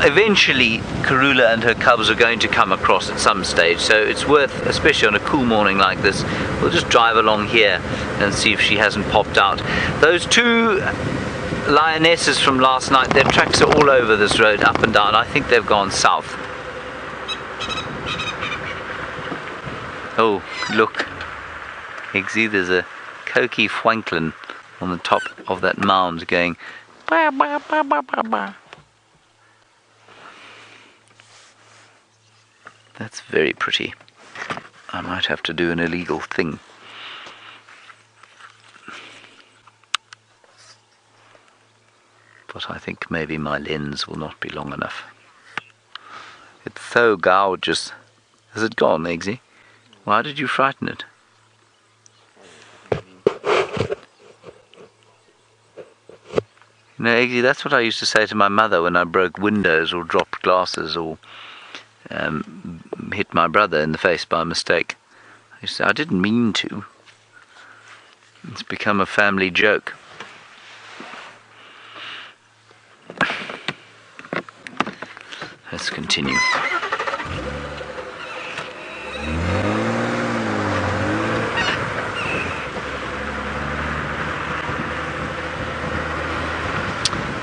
Eventually, Karula and her cubs are going to come across at some stage, so it's worth, especially on a cool morning like this, we'll just drive along here and see if she hasn't popped out. Those two lionesses from last night, their tracks are all over this road, up and down. I think they've gone south. Oh, look. Eggsy, there's a Koki Fwanklin on the top of that mound going ba ba ba ba ba ba. That's very pretty. I might have to do an illegal thing. But I think maybe my lens will not be long enough. It's so gorgeous. Has it gone, Eggsy? Why did you frighten it? You know, Eggsy, that's what I used to say to my mother when I broke windows or dropped glasses or hit my brother in the face by mistake. I used to say, I didn't mean to. It's become a family joke. Let's continue.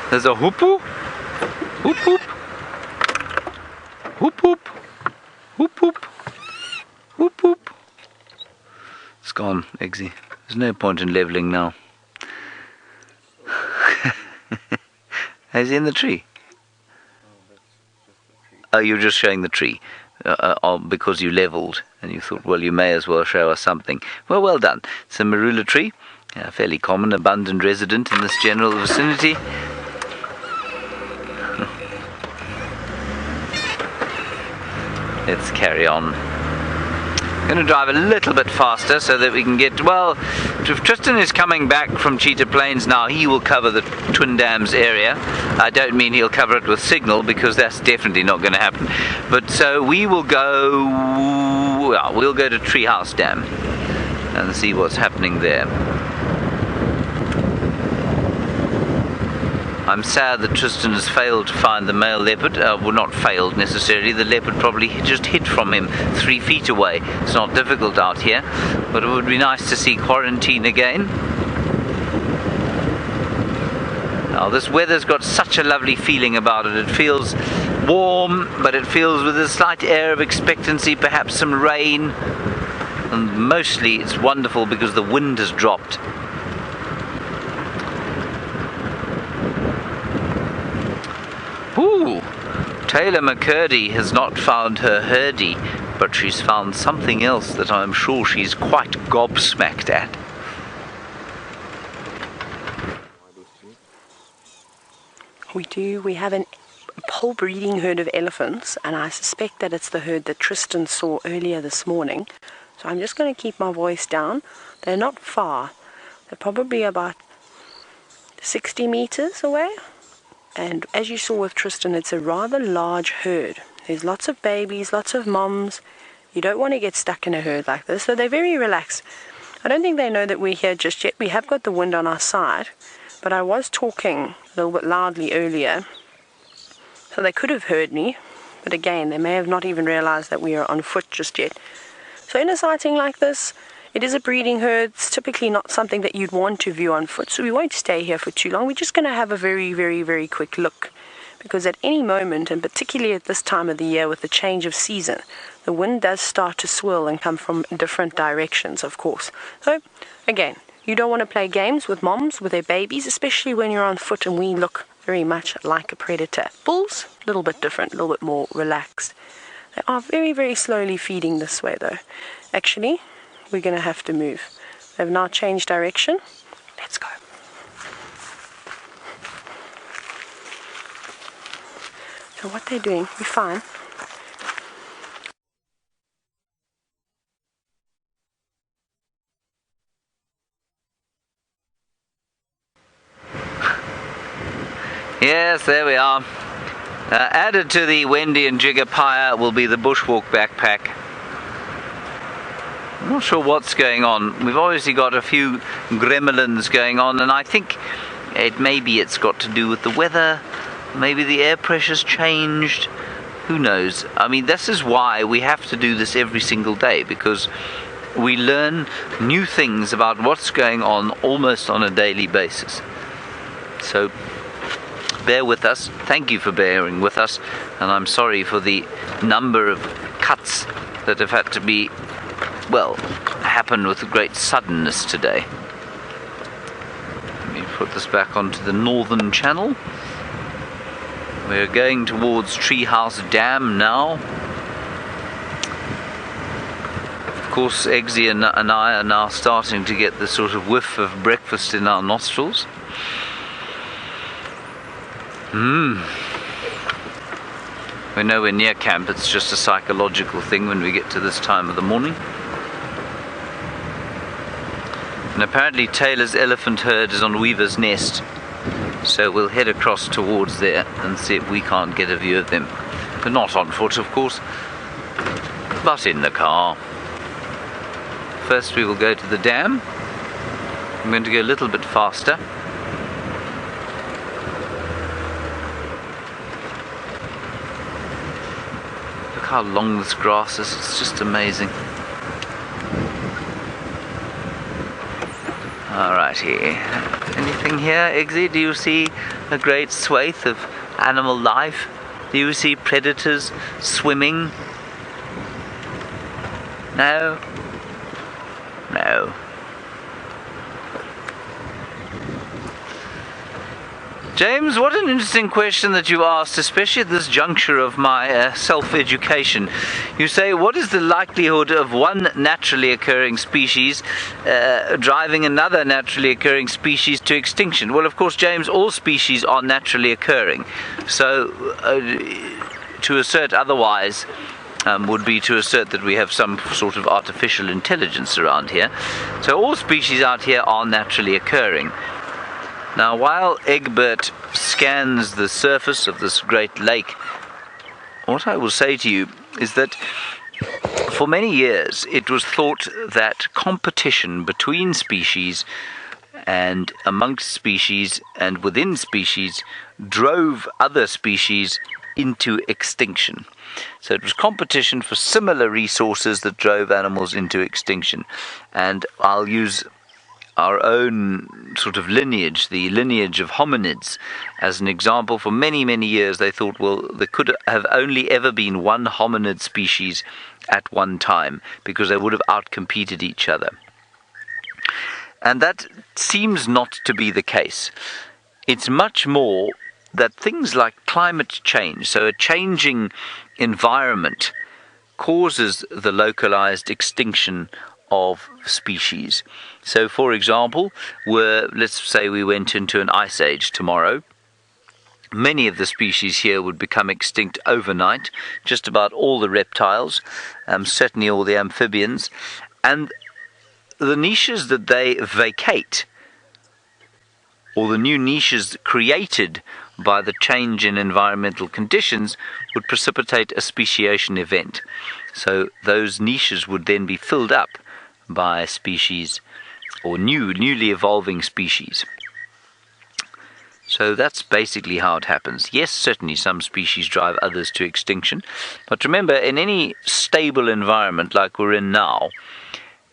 There's a hoopoo. Hoop hoop. Hoop hoop. Hoop hoop. Hoop hoop. It's gone, Eggsy. There's no point in levelling now. Is he in the tree? Oh, you're just showing the tree. Because you levelled and you thought, well, you may as well show us something. Well, well done. It's a marula tree, a fairly common, abundant resident in this general vicinity. Let's carry on. I'm going to drive a little bit faster so that we can get, well, if Tristan is coming back from Cheetah Plains now, he will cover the Twin Dams area. I don't mean he'll cover it with signal, because that's definitely not going to happen. But so we will go, well, we'll go to Treehouse Dam and see what's happening there. I'm sad that Tristan has failed to find the male leopard. Well, not failed necessarily. The leopard probably just hid from him 3 feet away. It's not difficult out here, but it would be nice to see quarantine again. Now, this weather's got such a lovely feeling about it. It feels warm, but it feels with a slight air of expectancy, perhaps some rain. And mostly it's wonderful because the wind has dropped. Ooh, Ooh, Taylor McCurdy has not found her herdie, but she's found something else that I'm sure she's quite gobsmacked at. We have a whole breeding herd of elephants, and I suspect that it's the herd that Tristan saw earlier this morning. So I'm just going to keep my voice down. They're not far. They're probably about 60 meters away. And as you saw with Tristan, it's a rather large herd. There's lots of babies, lots of moms. You don't want to get stuck in a herd like this. So they're very relaxed. I don't think they know that we're here just yet. We have got the wind on our side. But I was talking a little bit loudly earlier. So they could have heard me. But again, they may have not even realized that we are on foot just yet. So in a sighting like this, it is a breeding herd. It's typically not something that you'd want to view on foot. So we won't stay here for too long. We're just going to have a very, very, very quick look. Because at any moment, and particularly at this time of the year with the change of season, the wind does start to swirl and come from different directions, of course. So, again, you don't want to play games with moms, with their babies, especially when you're on foot and we look very much like a predator. Bulls, a little bit different, a little bit more relaxed. They are very, very slowly feeding this way, though. Actually, we're going to have to move. They've now changed direction. Let's go. So what they're doing, we're fine. Yes, there we are. Added to the Wendy and Jigger pyre will be the bushwalk backpack. I'm not sure what's going on. We've obviously got a few gremlins going on, and I think it's got to do with the weather. Maybe the air pressure's changed. Who knows? I mean, this is why we have to do this every single day, because we learn new things about what's going on almost on a daily basis. So bear with us. Thank you for bearing with us, and I'm sorry for the number of cuts that have had to be, well, happen with great suddenness today. Let me put this back onto the northern channel. We're going towards Treehouse Dam now. Of course, Eggsy and I are now starting to get the sort of whiff of breakfast in our nostrils. We're nowhere near camp. It's just a psychological thing when we get to this time of the morning. And apparently Taylor's elephant herd is on Weaver's Nest. So we'll head across towards there and see if we can't get a view of them. But not on foot, of course, but in the car. First we will go to the dam. I'm going to go a little bit faster. Look how long this grass is, it's just amazing. Alright, here. Anything here, Eggsy? Do you see a great swathe of animal life? Do you see predators swimming? No? No. James, what an interesting question that you asked, especially at this juncture of my self-education. You say, what is the likelihood of one naturally occurring species driving another naturally occurring species to extinction? Well, of course, James, all species are naturally occurring. So, to assert otherwise would be to assert that we have some sort of artificial intelligence around here. So all species out here are naturally occurring. Now, while Egbert scans the surface of this great lake, what I will say to you is that for many years it was thought that competition between species and amongst species and within species drove other species into extinction. So it was competition for similar resources that drove animals into extinction. And I'll use our own sort of lineage, the lineage of hominids, as an example. For many, many years they thought, well, there could have only ever been one hominid species at one time, because they would have outcompeted each other. And that seems not to be the case. It's much more that things like climate change, so a changing environment, causes the localized extinction of species. So, for example, let's say we went into an ice age tomorrow. Many of the species here would become extinct overnight, just about all the reptiles, certainly all the amphibians, and the niches that they vacate, or the new niches created by the change in environmental conditions, would precipitate a speciation event. So those niches would then be filled up by species or newly evolving species. So that's basically how it happens. Yes, certainly some species drive others to extinction, but remember, in any stable environment like we're in now,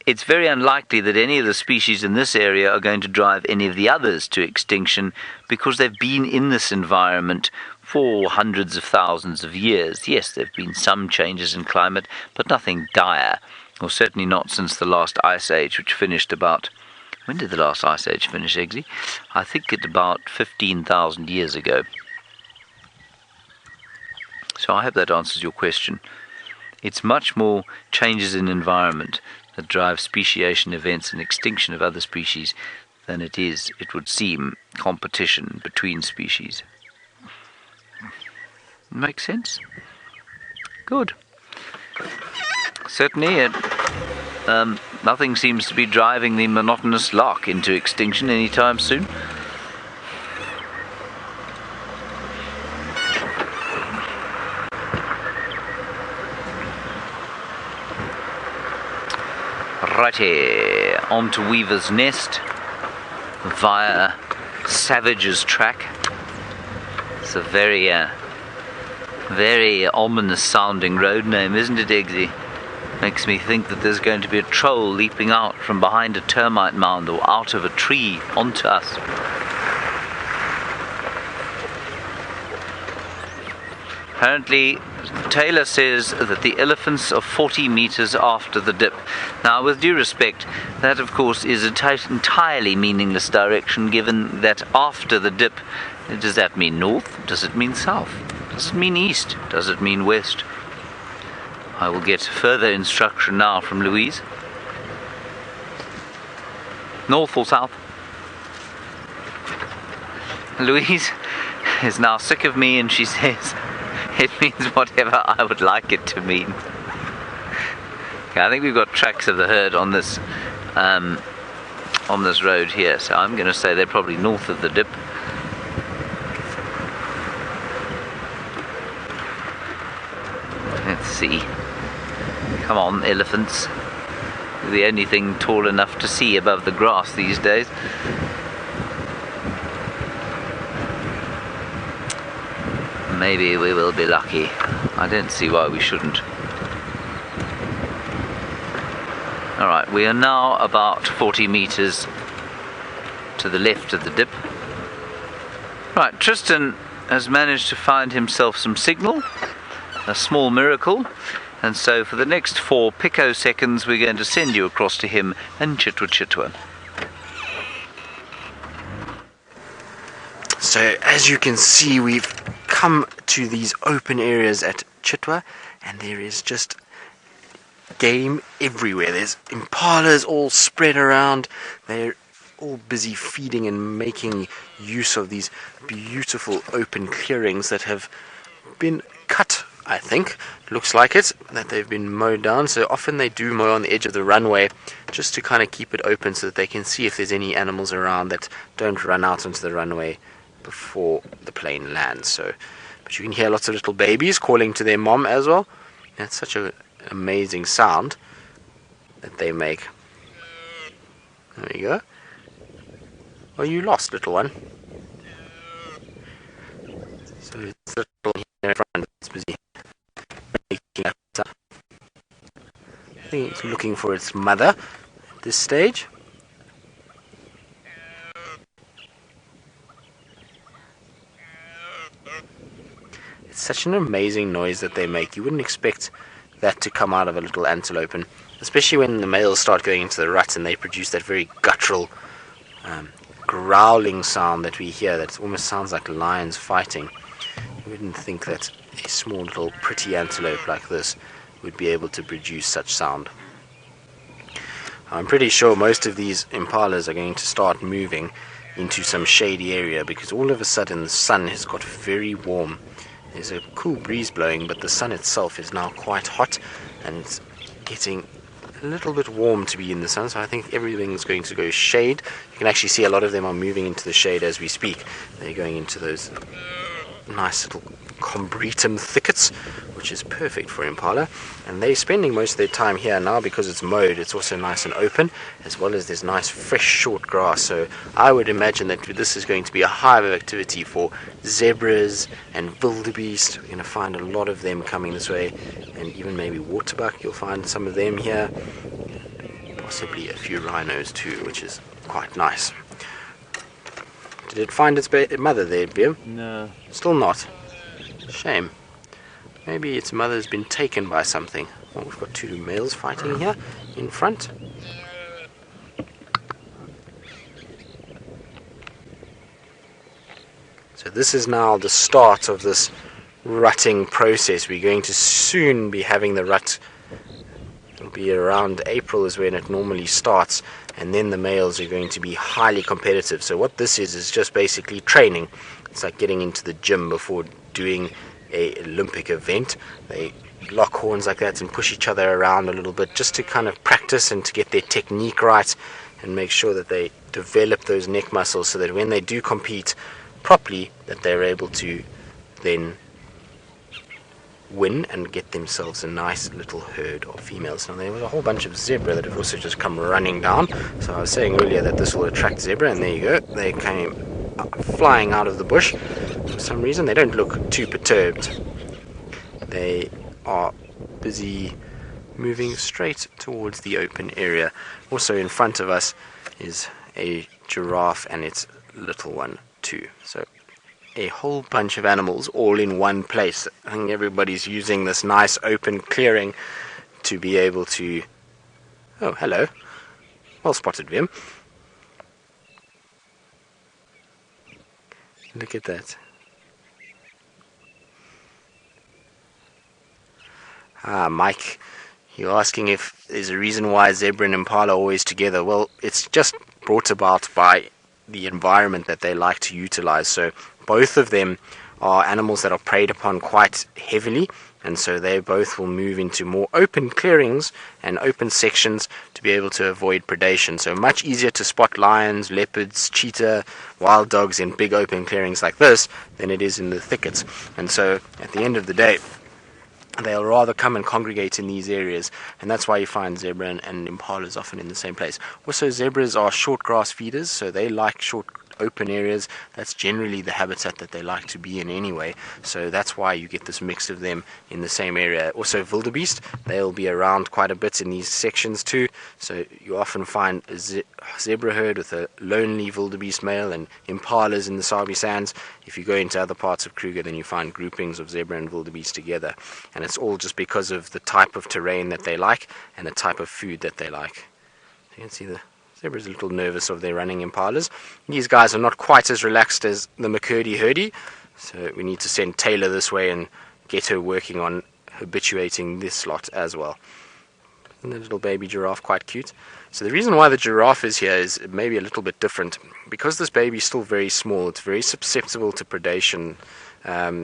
it's very unlikely that any of the species in this area are going to drive any of the others to extinction, because they've been in this environment for hundreds of thousands of years. Yes, there have been some changes in climate, but nothing dire, or certainly not since the last ice age, which finished about... When did the last ice age finish, Eggsy? I think at about 15,000 years ago. So I hope that answers your question. It's much more changes in environment that drive speciation events and extinction of other species than it is, it would seem, competition between species. Makes sense? Good. Certainly, nothing seems to be driving the monotonous lark into extinction anytime soon. Righty, on to Weaver's Nest via Savage's Track. It's a very ominous sounding road name, isn't it, Eggsy? Makes me think that there's going to be a troll leaping out from behind a termite mound or out of a tree onto us. Apparently, Tayla says that the elephants are 40 meters after the dip. Now, with due respect, that of course is an entirely meaningless direction, given that after the dip, does that mean north? Does it mean south? Does it mean east? Does it mean west? I will get further instruction now from Louise. North or south? Louise is now sick of me, and she says it means whatever I would like it to mean. Okay, I think we've got tracks of the herd on this road here, so I'm going to say they're probably north of the dip. Let's see. Come on, elephants. You're the only thing tall enough to see above the grass these days. Maybe we will be lucky. I don't see why we shouldn't. Alright, we are now about 40 meters to the left of the dip. Right, Tristan has managed to find himself some signal. A small miracle. And so for the next 4 picoseconds, we're going to send you across to him and Chitwa. So as you can see, we've come to these open areas at Chitwa, and there is just game everywhere. There's impalas all spread around. They're all busy feeding and making use of these beautiful open clearings that have been cut, I think. Looks like it, that they've been mowed down. So often they do mow on the edge of the runway just to kind of keep it open so that they can see if there's any animals around that don't run out onto the runway before the plane lands. So, but you can hear lots of little babies calling to their mom as well. That's such an amazing sound that they make. There we go. Are you lost, little one? So it's little here in front that's busy making that sound. I think it's looking for its mother at this stage. It's such an amazing noise that they make. You wouldn't expect that to come out of a little antelope, and especially when the males start going into the rut and they produce that very guttural growling sound that we hear that almost sounds like lions fighting. You wouldn't think that a small little pretty antelope like this would be able to produce such sound. I'm pretty sure most of these impalas are going to start moving into some shady area because all of a sudden the sun has got very warm. There's a cool breeze blowing, but the sun itself is now quite hot and it's getting a little bit warm to be in the sun, so I think everything's going to go shade. You can actually see a lot of them are moving into the shade as we speak. They're going into those nice little combretum thickets, which is perfect for impala, and they're spending most of their time here now because it's mowed. It's also nice and open, as well as there's nice fresh short grass, so I would imagine that this is going to be a hive of activity for zebras and wildebeest. We're going to find a lot of them coming this way, and even maybe waterbuck. You'll find some of them here, possibly a few rhinos too, which is quite nice. Did it find its mother there, Bim? No. Still not. Shame. Maybe its mother's been taken by something. Well, we've got two males fighting here in front. So this is now the start of this rutting process. We're going to soon be having the rut. It'll be around April is when it normally starts, and then the males are going to be highly competitive. So what this is just basically training. It's like getting into the gym before doing a Olympic event. They lock horns like that and push each other around a little bit just to kind of practice and to get their technique right and make sure that they develop those neck muscles so that when they do compete properly, that they're able to then win and get themselves a nice little herd of females. Now there was a whole bunch of zebra that have also just come running down, so I was saying earlier that this will attract zebra, and there you go, they came flying out of the bush. For some reason they don't look too perturbed. They are busy moving straight towards the open area. Also in front of us is a giraffe and its little one too. So a whole bunch of animals all in one place. I think everybody's using this nice open clearing to be able to... Oh, hello. Well spotted, Vim. Look at that. Ah, Mike, you're asking if there's a reason why zebra and impala are always together. Well, it's just brought about by the environment that they like to utilize. So both of them are animals that are preyed upon quite heavily, and so they both will move into more open clearings and open sections to be able to avoid predation. So much easier to spot lions, leopards, cheetah, wild dogs in big open clearings like this than it is in the thickets. And so at the end of the day, they'll rather come and congregate in these areas, and that's why you find zebra and impalas often in the same place. Also, zebras are short grass feeders, so they like short open areas. That's generally the habitat that they like to be in anyway, so that's why you get this mix of them in the same area. Also wildebeest, they'll be around quite a bit in these sections too, so you often find a zebra herd with a lonely wildebeest male and impalas in the Sabi Sands. If you go into other parts of Kruger, then you find groupings of zebra and wildebeest together, and it's all just because of the type of terrain that they like and the type of food that they like. You can see the zebra's a little nervous of their running impalas. These guys are not quite as relaxed as the McCurdy herdie, so we need to send Tayla this way and get her working on habituating this lot as well. And the little baby giraffe, quite cute. So the reason why the giraffe is here is maybe a little bit different. Because this baby is still very small, it's very susceptible to predation.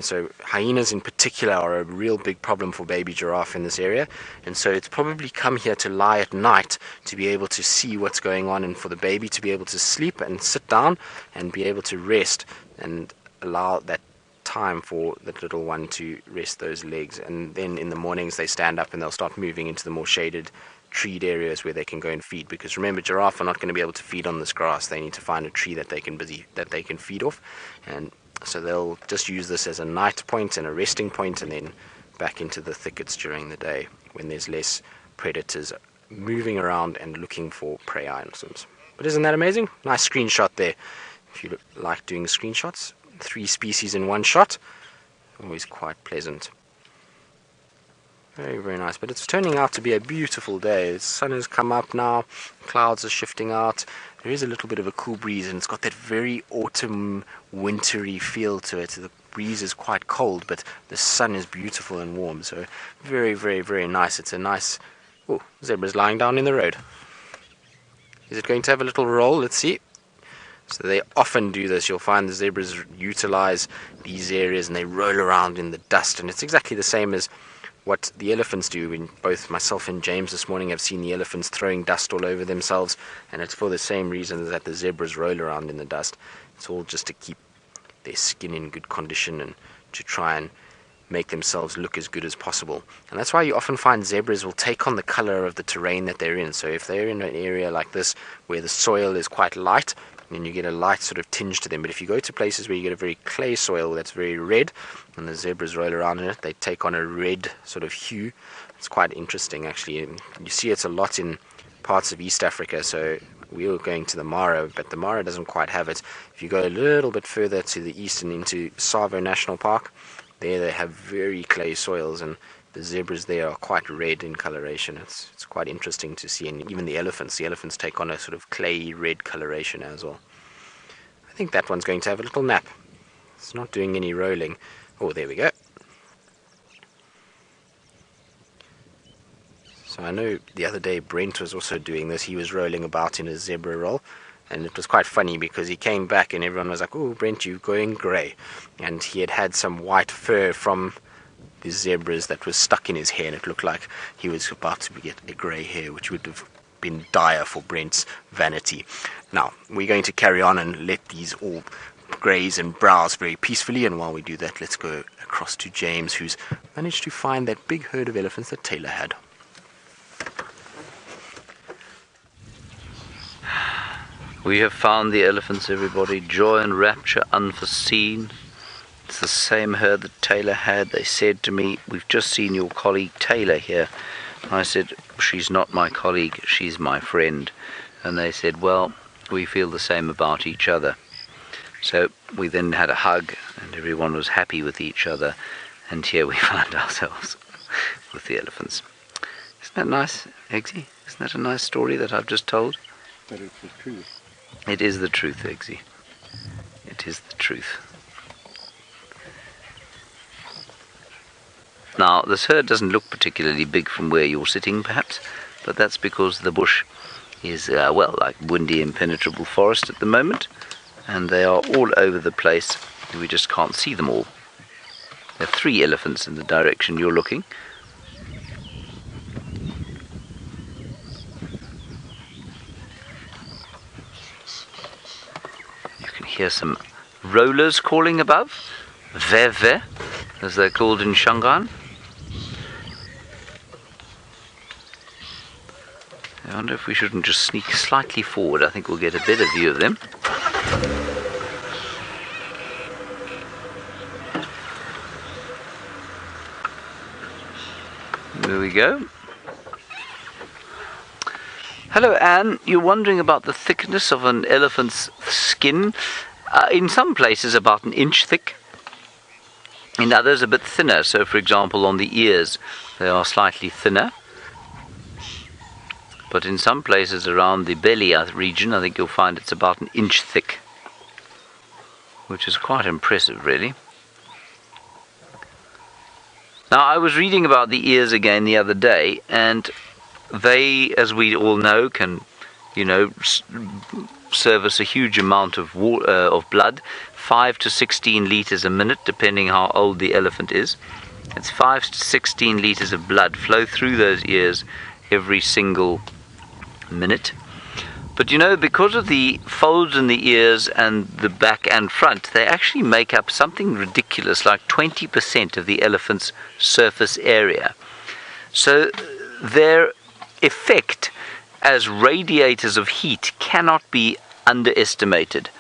So hyenas in particular are a real big problem for baby giraffe in this area, and so it's probably come here to lie at night to be able to see what's going on, and for the baby to be able to sleep and sit down and be able to rest and allow that time for the little one to rest those legs. And then in the mornings they stand up and they'll start moving into the more shaded treed areas where they can go and feed, because remember, giraffe are not going to be able to feed on this grass. They need to find a tree that they can feed off, and so they'll just use this as a night point and a resting point, and then back into the thickets during the day when there's less predators moving around and looking for prey items. But isn't that amazing? Nice screenshot there. If you like doing screenshots, 3 species in one shot, always quite pleasant. Very, very nice. But it's turning out to be a beautiful day. The sun has come up now. Clouds are shifting out. There is a little bit of a cool breeze, and it's got that very autumn, wintry feel to it. The breeze is quite cold, but the sun is beautiful and warm. So very, very, very nice. It's a nice... Oh, zebra's lying down in the road. Is it going to have a little roll? Let's see. So they often do this. You'll find the zebras utilize these areas and they roll around in the dust. And it's exactly the same as what the elephants do. And both myself and James this morning have seen the elephants throwing dust all over themselves. And it's for the same reason that the zebras roll around in the dust. It's all just to keep their skin in good condition and to try and make themselves look as good as possible. And that's why you often find zebras will take on the color of the terrain that they're in. So if they're in an area like this where the soil is quite light, then you get a light sort of tinge to them. But if you go to places where you get a very clay soil that's very red, and the zebras roll around in it, they take on a red sort of hue. It's quite interesting, actually. And you see it's a lot in parts of East Africa. So we were going to the Mara, but the Mara doesn't quite have it. If you go a little bit further to the east and into Tsavo National Park, there they have very clay soils, and the zebras there are quite red in coloration. It's quite interesting to see. And even the elephants take on a sort of clay red coloration as well. I think that one's going to have a little nap. It's not doing any rolling. Oh, there we go. So I know the other day Brent was also doing this. He was rolling about in a zebra roll. And it was quite funny because he came back and everyone was like, "Oh, Brent, you're going grey." And he had some white fur from the zebras that was stuck in his hair, and it looked like he was about to get a grey hair, which would have been dire for Brent's vanity. Now, we're going to carry on and let these all graze and browse very peacefully. And while we do that, let's go across to James, who's managed to find that big herd of elephants that Tayla had. We have found the elephants, everybody. Joy and rapture unforeseen. It's the same herd that Tayla had. They said to me, "We've just seen your colleague Tayla here." I said, "She's not my colleague, she's my friend." And they said, "Well, we feel the same about each other." So we then had a hug, and everyone was happy with each other. And here we find ourselves with the elephants. Isn't that nice, Eggsy? Isn't that a nice story that I've just told? But it's the truth. It is the truth, Eggsy. It is the truth. Now, this herd doesn't look particularly big from where you're sitting, perhaps, but that's because the bush is, like windy, impenetrable forest at the moment, and they are all over the place, and we just can't see them all. There are 3 elephants in the direction you're looking. Hear some rollers calling above, veve, as they're called in Shangaan. I wonder if we shouldn't just sneak slightly forward. I think we'll get a better view of them. There we go. Hello, Anne. You're wondering about the thickness of an elephant's skin. In some places about an inch thick. In others a bit thinner. So, for example, on the ears they are slightly thinner. But in some places around the belly region, I think you'll find it's about an inch thick. Which is quite impressive, really. Now, I was reading about the ears again the other day, and they, as we all know, can, service a huge amount of blood, 5 to 16 liters a minute, depending how old the elephant is. It's 5 to 16 liters of blood flow through those ears every single minute. But because of the folds in the ears and the back and front, they actually make up something ridiculous like 20% of the elephant's surface area. So their effect as radiators of heat cannot be underestimated.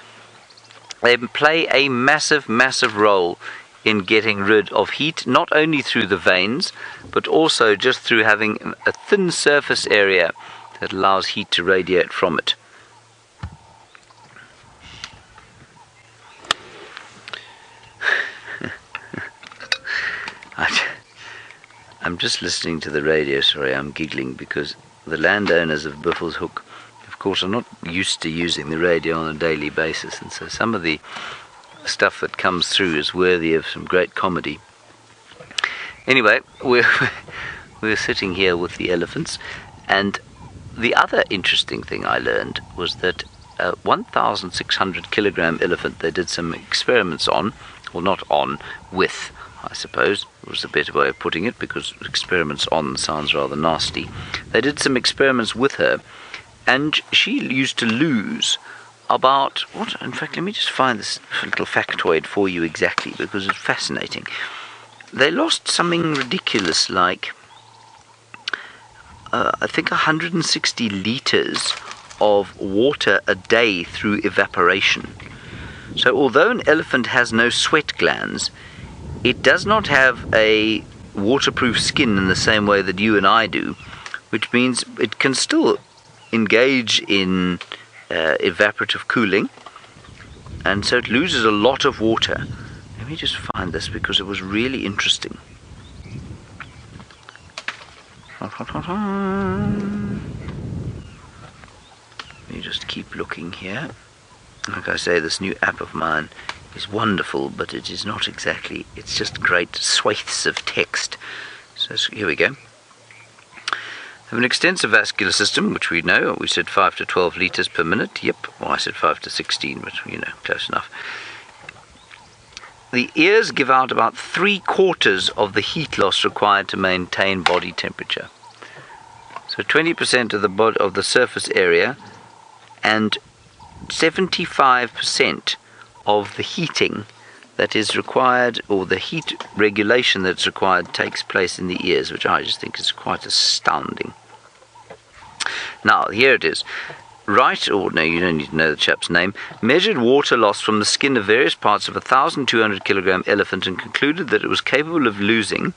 They play a massive, massive role in getting rid of heat, not only through the veins, but also just through having a thin surface area that allows heat to radiate from it. I'm just listening to the radio. Sorry, I'm giggling because the landowners of Buffelshoek, of course, are not used to using the radio on a daily basis, and so some of the stuff that comes through is worthy of some great comedy. Anyway, we're sitting here with the elephants, and the other interesting thing I learned was that a 1,600 kilogram elephant they did some experiments on, well, not on, with, I suppose, was a better way of putting it, because experiments on sounds rather nasty. They did some experiments with her, and she used to lose about, what, in fact, let me just find this little factoid for you exactly, because it's fascinating. They lost something ridiculous like, I think 160 litres of water a day through evaporation. So although an elephant has no sweat glands, it does not have a waterproof skin in the same way that you and I do, which means it can still engage in evaporative cooling, and so it loses a lot of water. Let me just find this because it was really interesting. Let me just keep looking here. Like I say, this new app of mine is wonderful, but it is not exactly, it's just great swathes of text. So here we go. Have an extensive vascular system, which we know. We said 5 to 12 litres per minute. Yep, well, I said 5 to 16, but close enough. The ears give out about 3/4 of the heat loss required to maintain body temperature. So 20% of the surface area, and 75% of the heating that is required, or the heat regulation that's required, takes place in the ears, which I just think is quite astounding. Now, here it is. Right, or no, you don't need to know the chap's name, measured water loss from the skin of various parts of a 1,200 kilogram elephant and concluded that it was capable of losing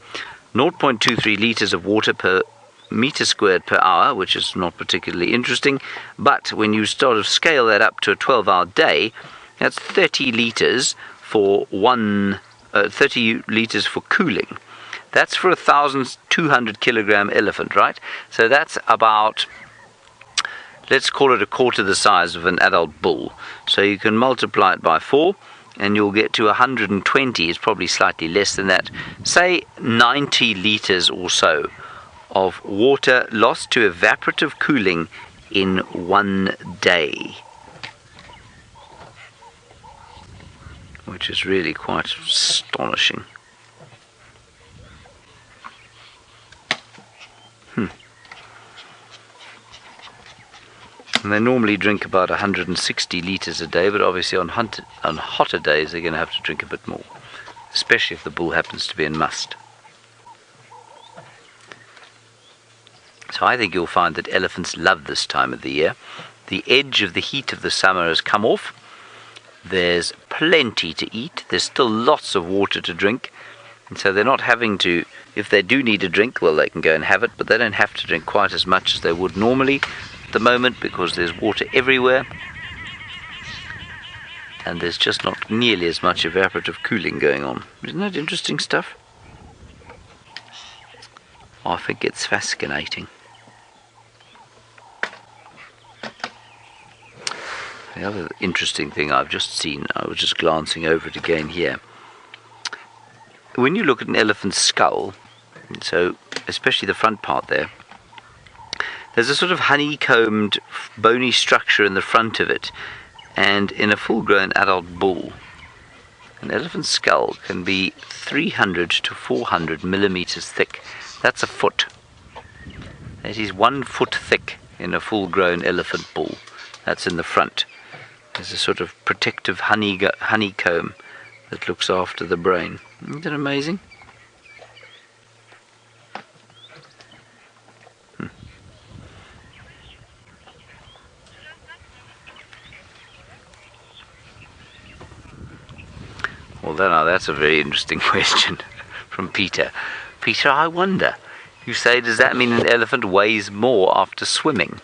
0.23 litres of water per meter squared per hour, which is not particularly interesting, but when you sort of scale that up to a 12-hour day, that's 30 litres for 30 litres for cooling. That's for a 1,200 kilogram elephant, right? So that's about, let's call it a quarter the size of an adult bull. So you can multiply it by 4, and you'll get to 120. It's probably slightly less than that. Say 90 litres or so of water lost to evaporative cooling in one day, which is really quite astonishing. And they normally drink about 160 litres a day, but obviously on hotter days they're going to have to drink a bit more, especially if the bull happens to be in must. So I think you'll find that elephants love this time of the year. The edge of the heat of the summer has come off. There's plenty to eat. There's still lots of water to drink. And so they're not having to, if they do need a drink, well, they can go and have it, but they don't have to drink quite as much as they would normally at the moment, because there's water everywhere. And there's just not nearly as much evaporative cooling going on. Isn't that interesting stuff? I think it's fascinating. The other interesting thing I've just seen, I was just glancing over it again here. When you look at an elephant's skull, so especially the front part there, there's a sort of honeycombed, bony structure in the front of it. And in a full-grown adult bull, an elephant's skull can be 300 to 400 millimeters thick. That's a foot. That is 1 foot thick in a full-grown elephant bull. That's in the front. There's a sort of protective honeycomb that looks after the brain. Isn't that amazing? Well, that's a very interesting question from Peter. Peter, I wonder, you say, does that mean an elephant weighs more after swimming?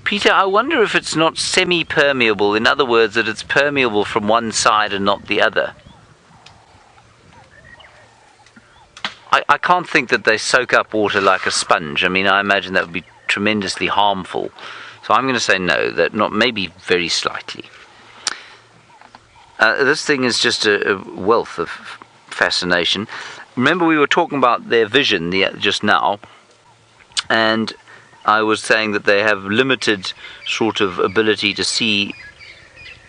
Peter, I wonder if it's not semi-permeable. In other words, that it's permeable from one side and not the other. I can't think that they soak up water like a sponge. I mean, I imagine that would be tremendously harmful. So I'm going to say no, that not, maybe very slightly. This thing is just a wealth of fascination. Remember, we were talking about their vision just now, and I was saying that they have limited sort of ability to see,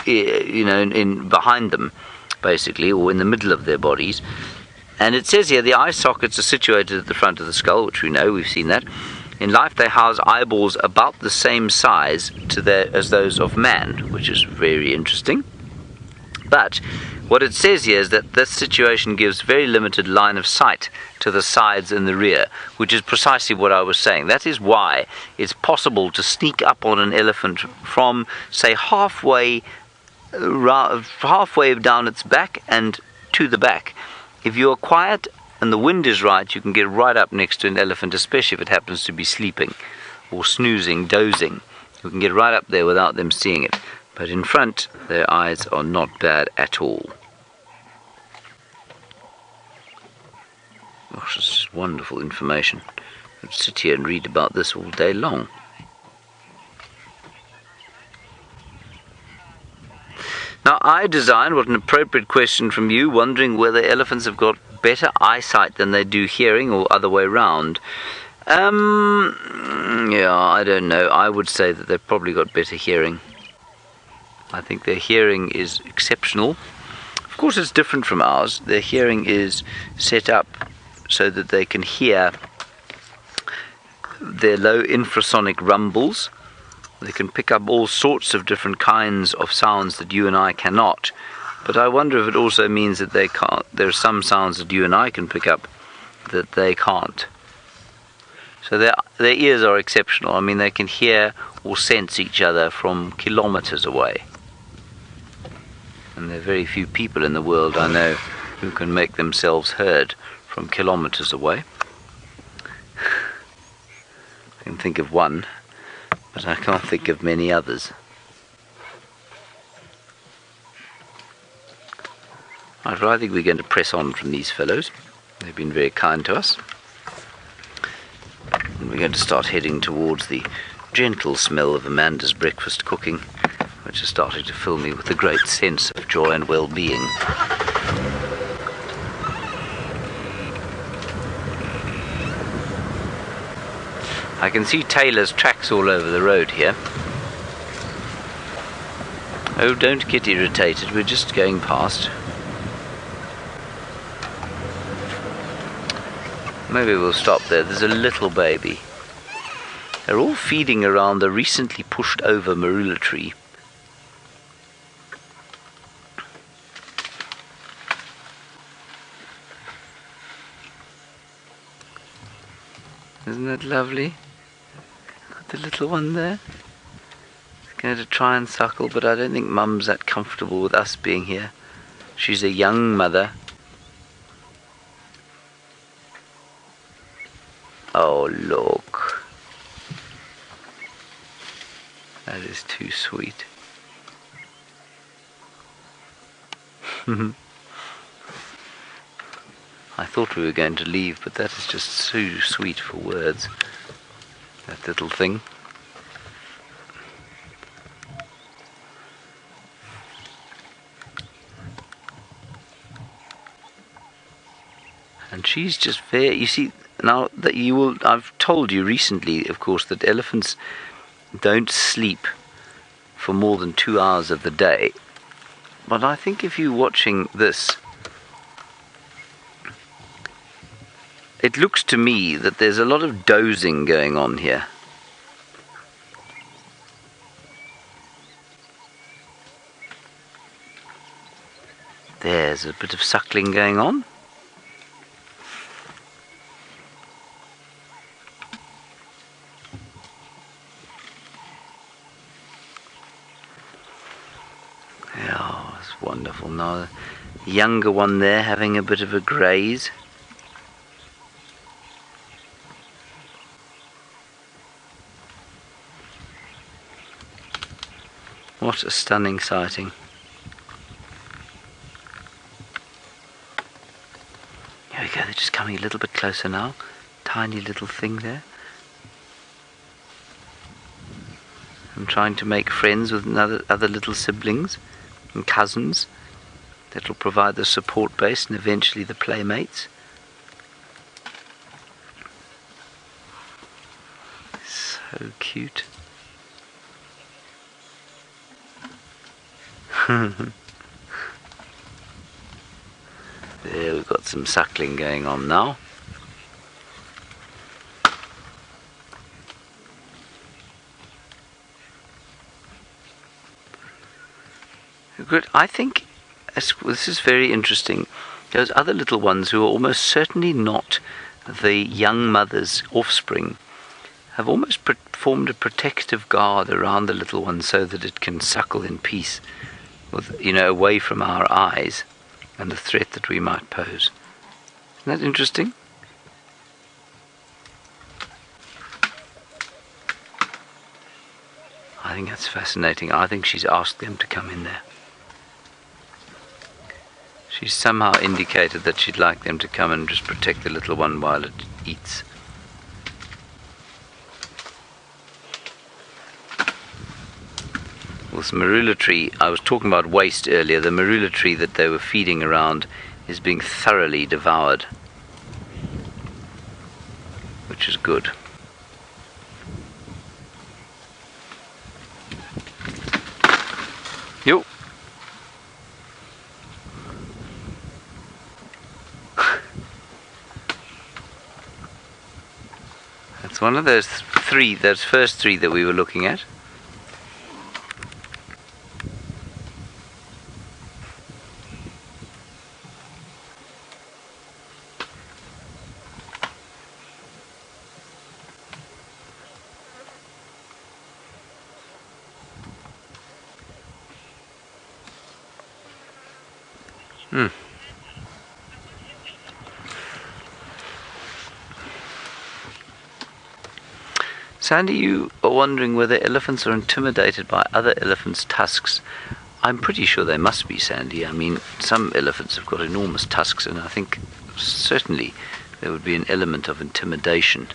in behind them, basically, or in the middle of their bodies. And it says here the eye sockets are situated at the front of the skull, which we know, we've seen that. In life, they house eyeballs about the same size as those of man, which is very interesting. But what it says here is that this situation gives very limited line of sight to the sides and the rear, which is precisely what I was saying. That is why it's possible to sneak up on an elephant from, say, halfway down its back and to the back. If you're quiet and the wind is right, you can get right up next to an elephant, especially if it happens to be sleeping or snoozing, dozing. You can get right up there without them seeing it. But in front, their eyes are not bad at all. Gosh, this is wonderful information. I'd sit here and read about this all day long. Now, I designed, what an appropriate question from you, wondering whether elephants have got better eyesight than they do hearing, or other way round. Yeah, I don't know. I would say that they've probably got better hearing. I think their hearing is exceptional. Of course, it's different from ours. Their hearing is set up so that they can hear their low infrasonic rumbles. They can pick up all sorts of different kinds of sounds that you and I cannot. But I wonder if it also means that they can't. There are some sounds that you and I can pick up that they can't. So their ears are exceptional. I mean, they can hear or sense each other from kilometers away. And there are very few people in the world I know who can make themselves heard from kilometers away. I can think of one, but I can't think of many others. Right, well, I think we're going to press on from these fellows. They've been very kind to us. And we're going to start heading towards the gentle smell of Amanda's breakfast cooking, which is starting to fill me with a great sense of joy and well-being. I can see Tayla's tracks all over the road here. Oh, don't get irritated, we're just going past. Maybe we'll stop there. There's a little baby. They're all feeding around the recently pushed over marula tree. Isn't that lovely? Got the little one there. It's going to try and suckle, but I don't think Mum's that comfortable with us being here. She's a young mother. Oh, look. That is too sweet. I thought we were going to leave, but that is just too sweet for words. That little thing. And she's just very, you see, now that I've told you recently, of course, that elephants don't sleep for more than 2 hours of the day. But I think if you're watching this, it looks to me that there's a lot of dozing going on here. There's a bit of suckling going on. Yeah, it's wonderful. Now, the younger one there having a bit of a graze. What a stunning sighting. Here we go, they're just coming coming a little bit closer now. Tiny little thing there. I'm trying to make friends with other little siblings and cousins that will provide the support base and eventually the playmates. So cute. There, we've got some suckling going on now. Good. I think this is very interesting. Those other little ones who are almost certainly not the young mother's offspring have almost formed a protective guard around the little one so that it can suckle in peace, with, away from our eyes and the threat that we might pose. Isn't that interesting? I think that's fascinating. I think she's asked them to come in there. She's somehow indicated that she'd like them to come and just protect the little one while it eats. This marula tree, I was talking about waste earlier, the marula tree that they were feeding around is being thoroughly devoured, which is good. Yo. That's one of those first three that we were looking at. Sandy, you are wondering whether elephants are intimidated by other elephants' tusks. I'm pretty sure they must be, Sandy. I mean, some elephants have got enormous tusks, and I think certainly there would be an element of intimidation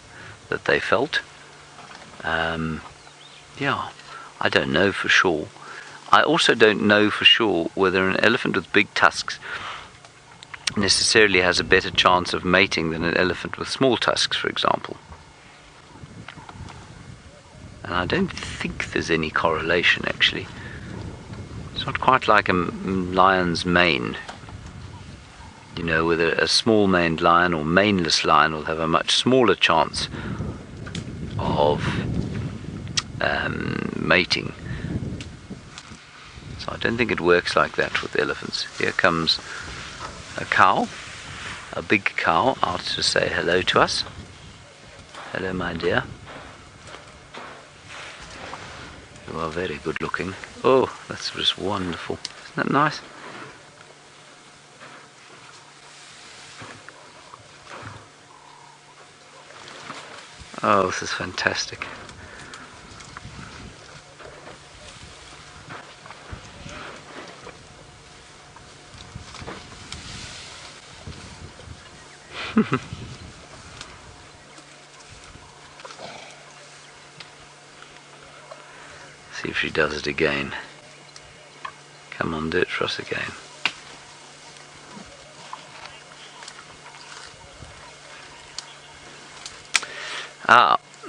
that they felt. Yeah, I don't know for sure. I also don't know for sure whether an elephant with big tusks necessarily has a better chance of mating than an elephant with small tusks, for example. And I don't think there's any correlation, actually. It's not quite like a lion's mane. Whether a small-maned lion or maneless lion will have a much smaller chance of mating. So I don't think it works like that with elephants. Here comes a cow, a big cow, out to say hello to us. Hello, my dear. You are very good looking. Oh, that's just wonderful. Isn't that nice? Oh, this is fantastic. See if she does it again. Come on, do it for us again.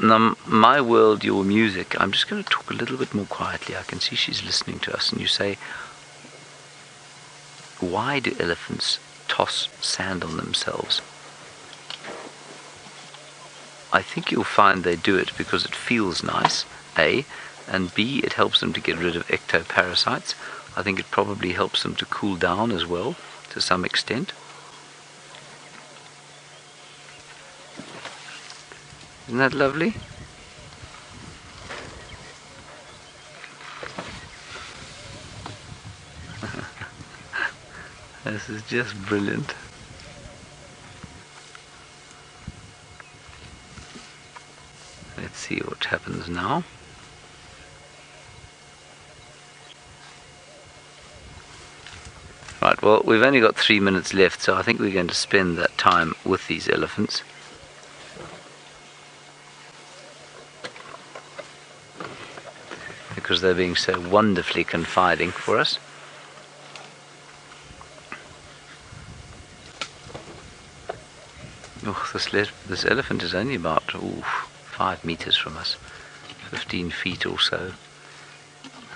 Now, my world, your music. I'm just going to talk a little bit more quietly. I can see she's listening to us, and you say, why do elephants toss sand on themselves? I think you'll find they do it because it feels nice, A, and B, it helps them to get rid of ectoparasites. I think it probably helps them to cool down as well, to some extent. Isn't that lovely? This is just brilliant. Let's see what happens now. Right, Right, well, we've only got 3 minutes left, so I think we're going to spend that time with these elephants. Because they're being so wonderfully confiding for us. Oh, this elephant is only about 5 meters from us, 15 feet or so.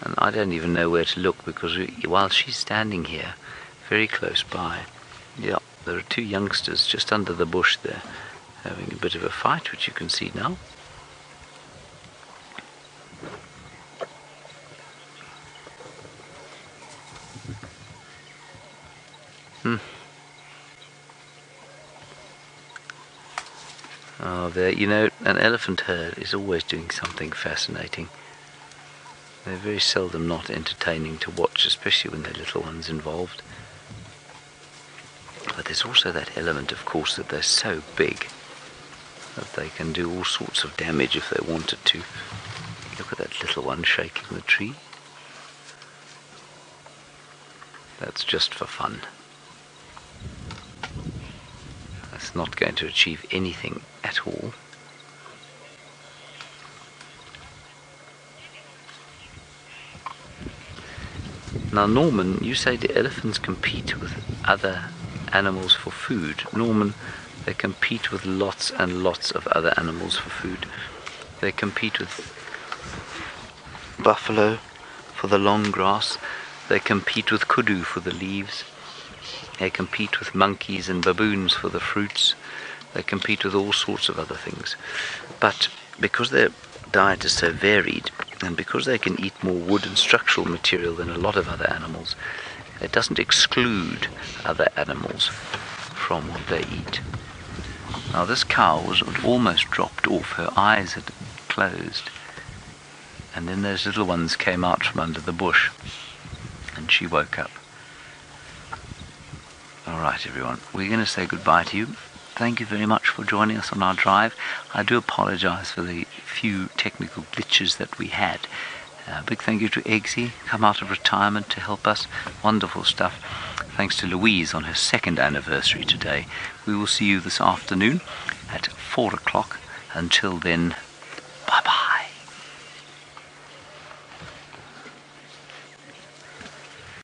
And I don't even know where to look, because while she's standing here, very close by, yeah, there are 2 youngsters just under the bush there, having a bit of a fight, which you can see now. Oh, there, you know, an elephant herd is always doing something fascinating. They're very seldom not entertaining to watch, especially when there are little ones involved. But there's also that element, of course, that they're so big that they can do all sorts of damage if they wanted to. Look at that little one shaking the tree. That's just for fun. That's not going to achieve anything at all. Now, Norman, you say the elephants compete with other animals for food. Norman, they compete with lots and lots of other animals for food. They compete with buffalo for the long grass. They compete with kudu for the leaves. They compete with monkeys and baboons for the fruits. They compete with all sorts of other things. But because their diet is so varied, and because they can eat more wood and structural material than a lot of other animals, it doesn't exclude other animals from what they eat. Now, this cow was almost dropped off. Her eyes had closed. And then those little ones came out from under the bush, and she woke up. All right, everyone, we're going to say goodbye to you. Thank you very much for joining us on our drive. I do apologize for the few technical glitches that we had. Big thank you to Eggsy, come out of retirement to help us. Wonderful stuff. Thanks to Louise on her 2nd anniversary today. We will see you this afternoon at 4 o'clock. Until then, bye-bye.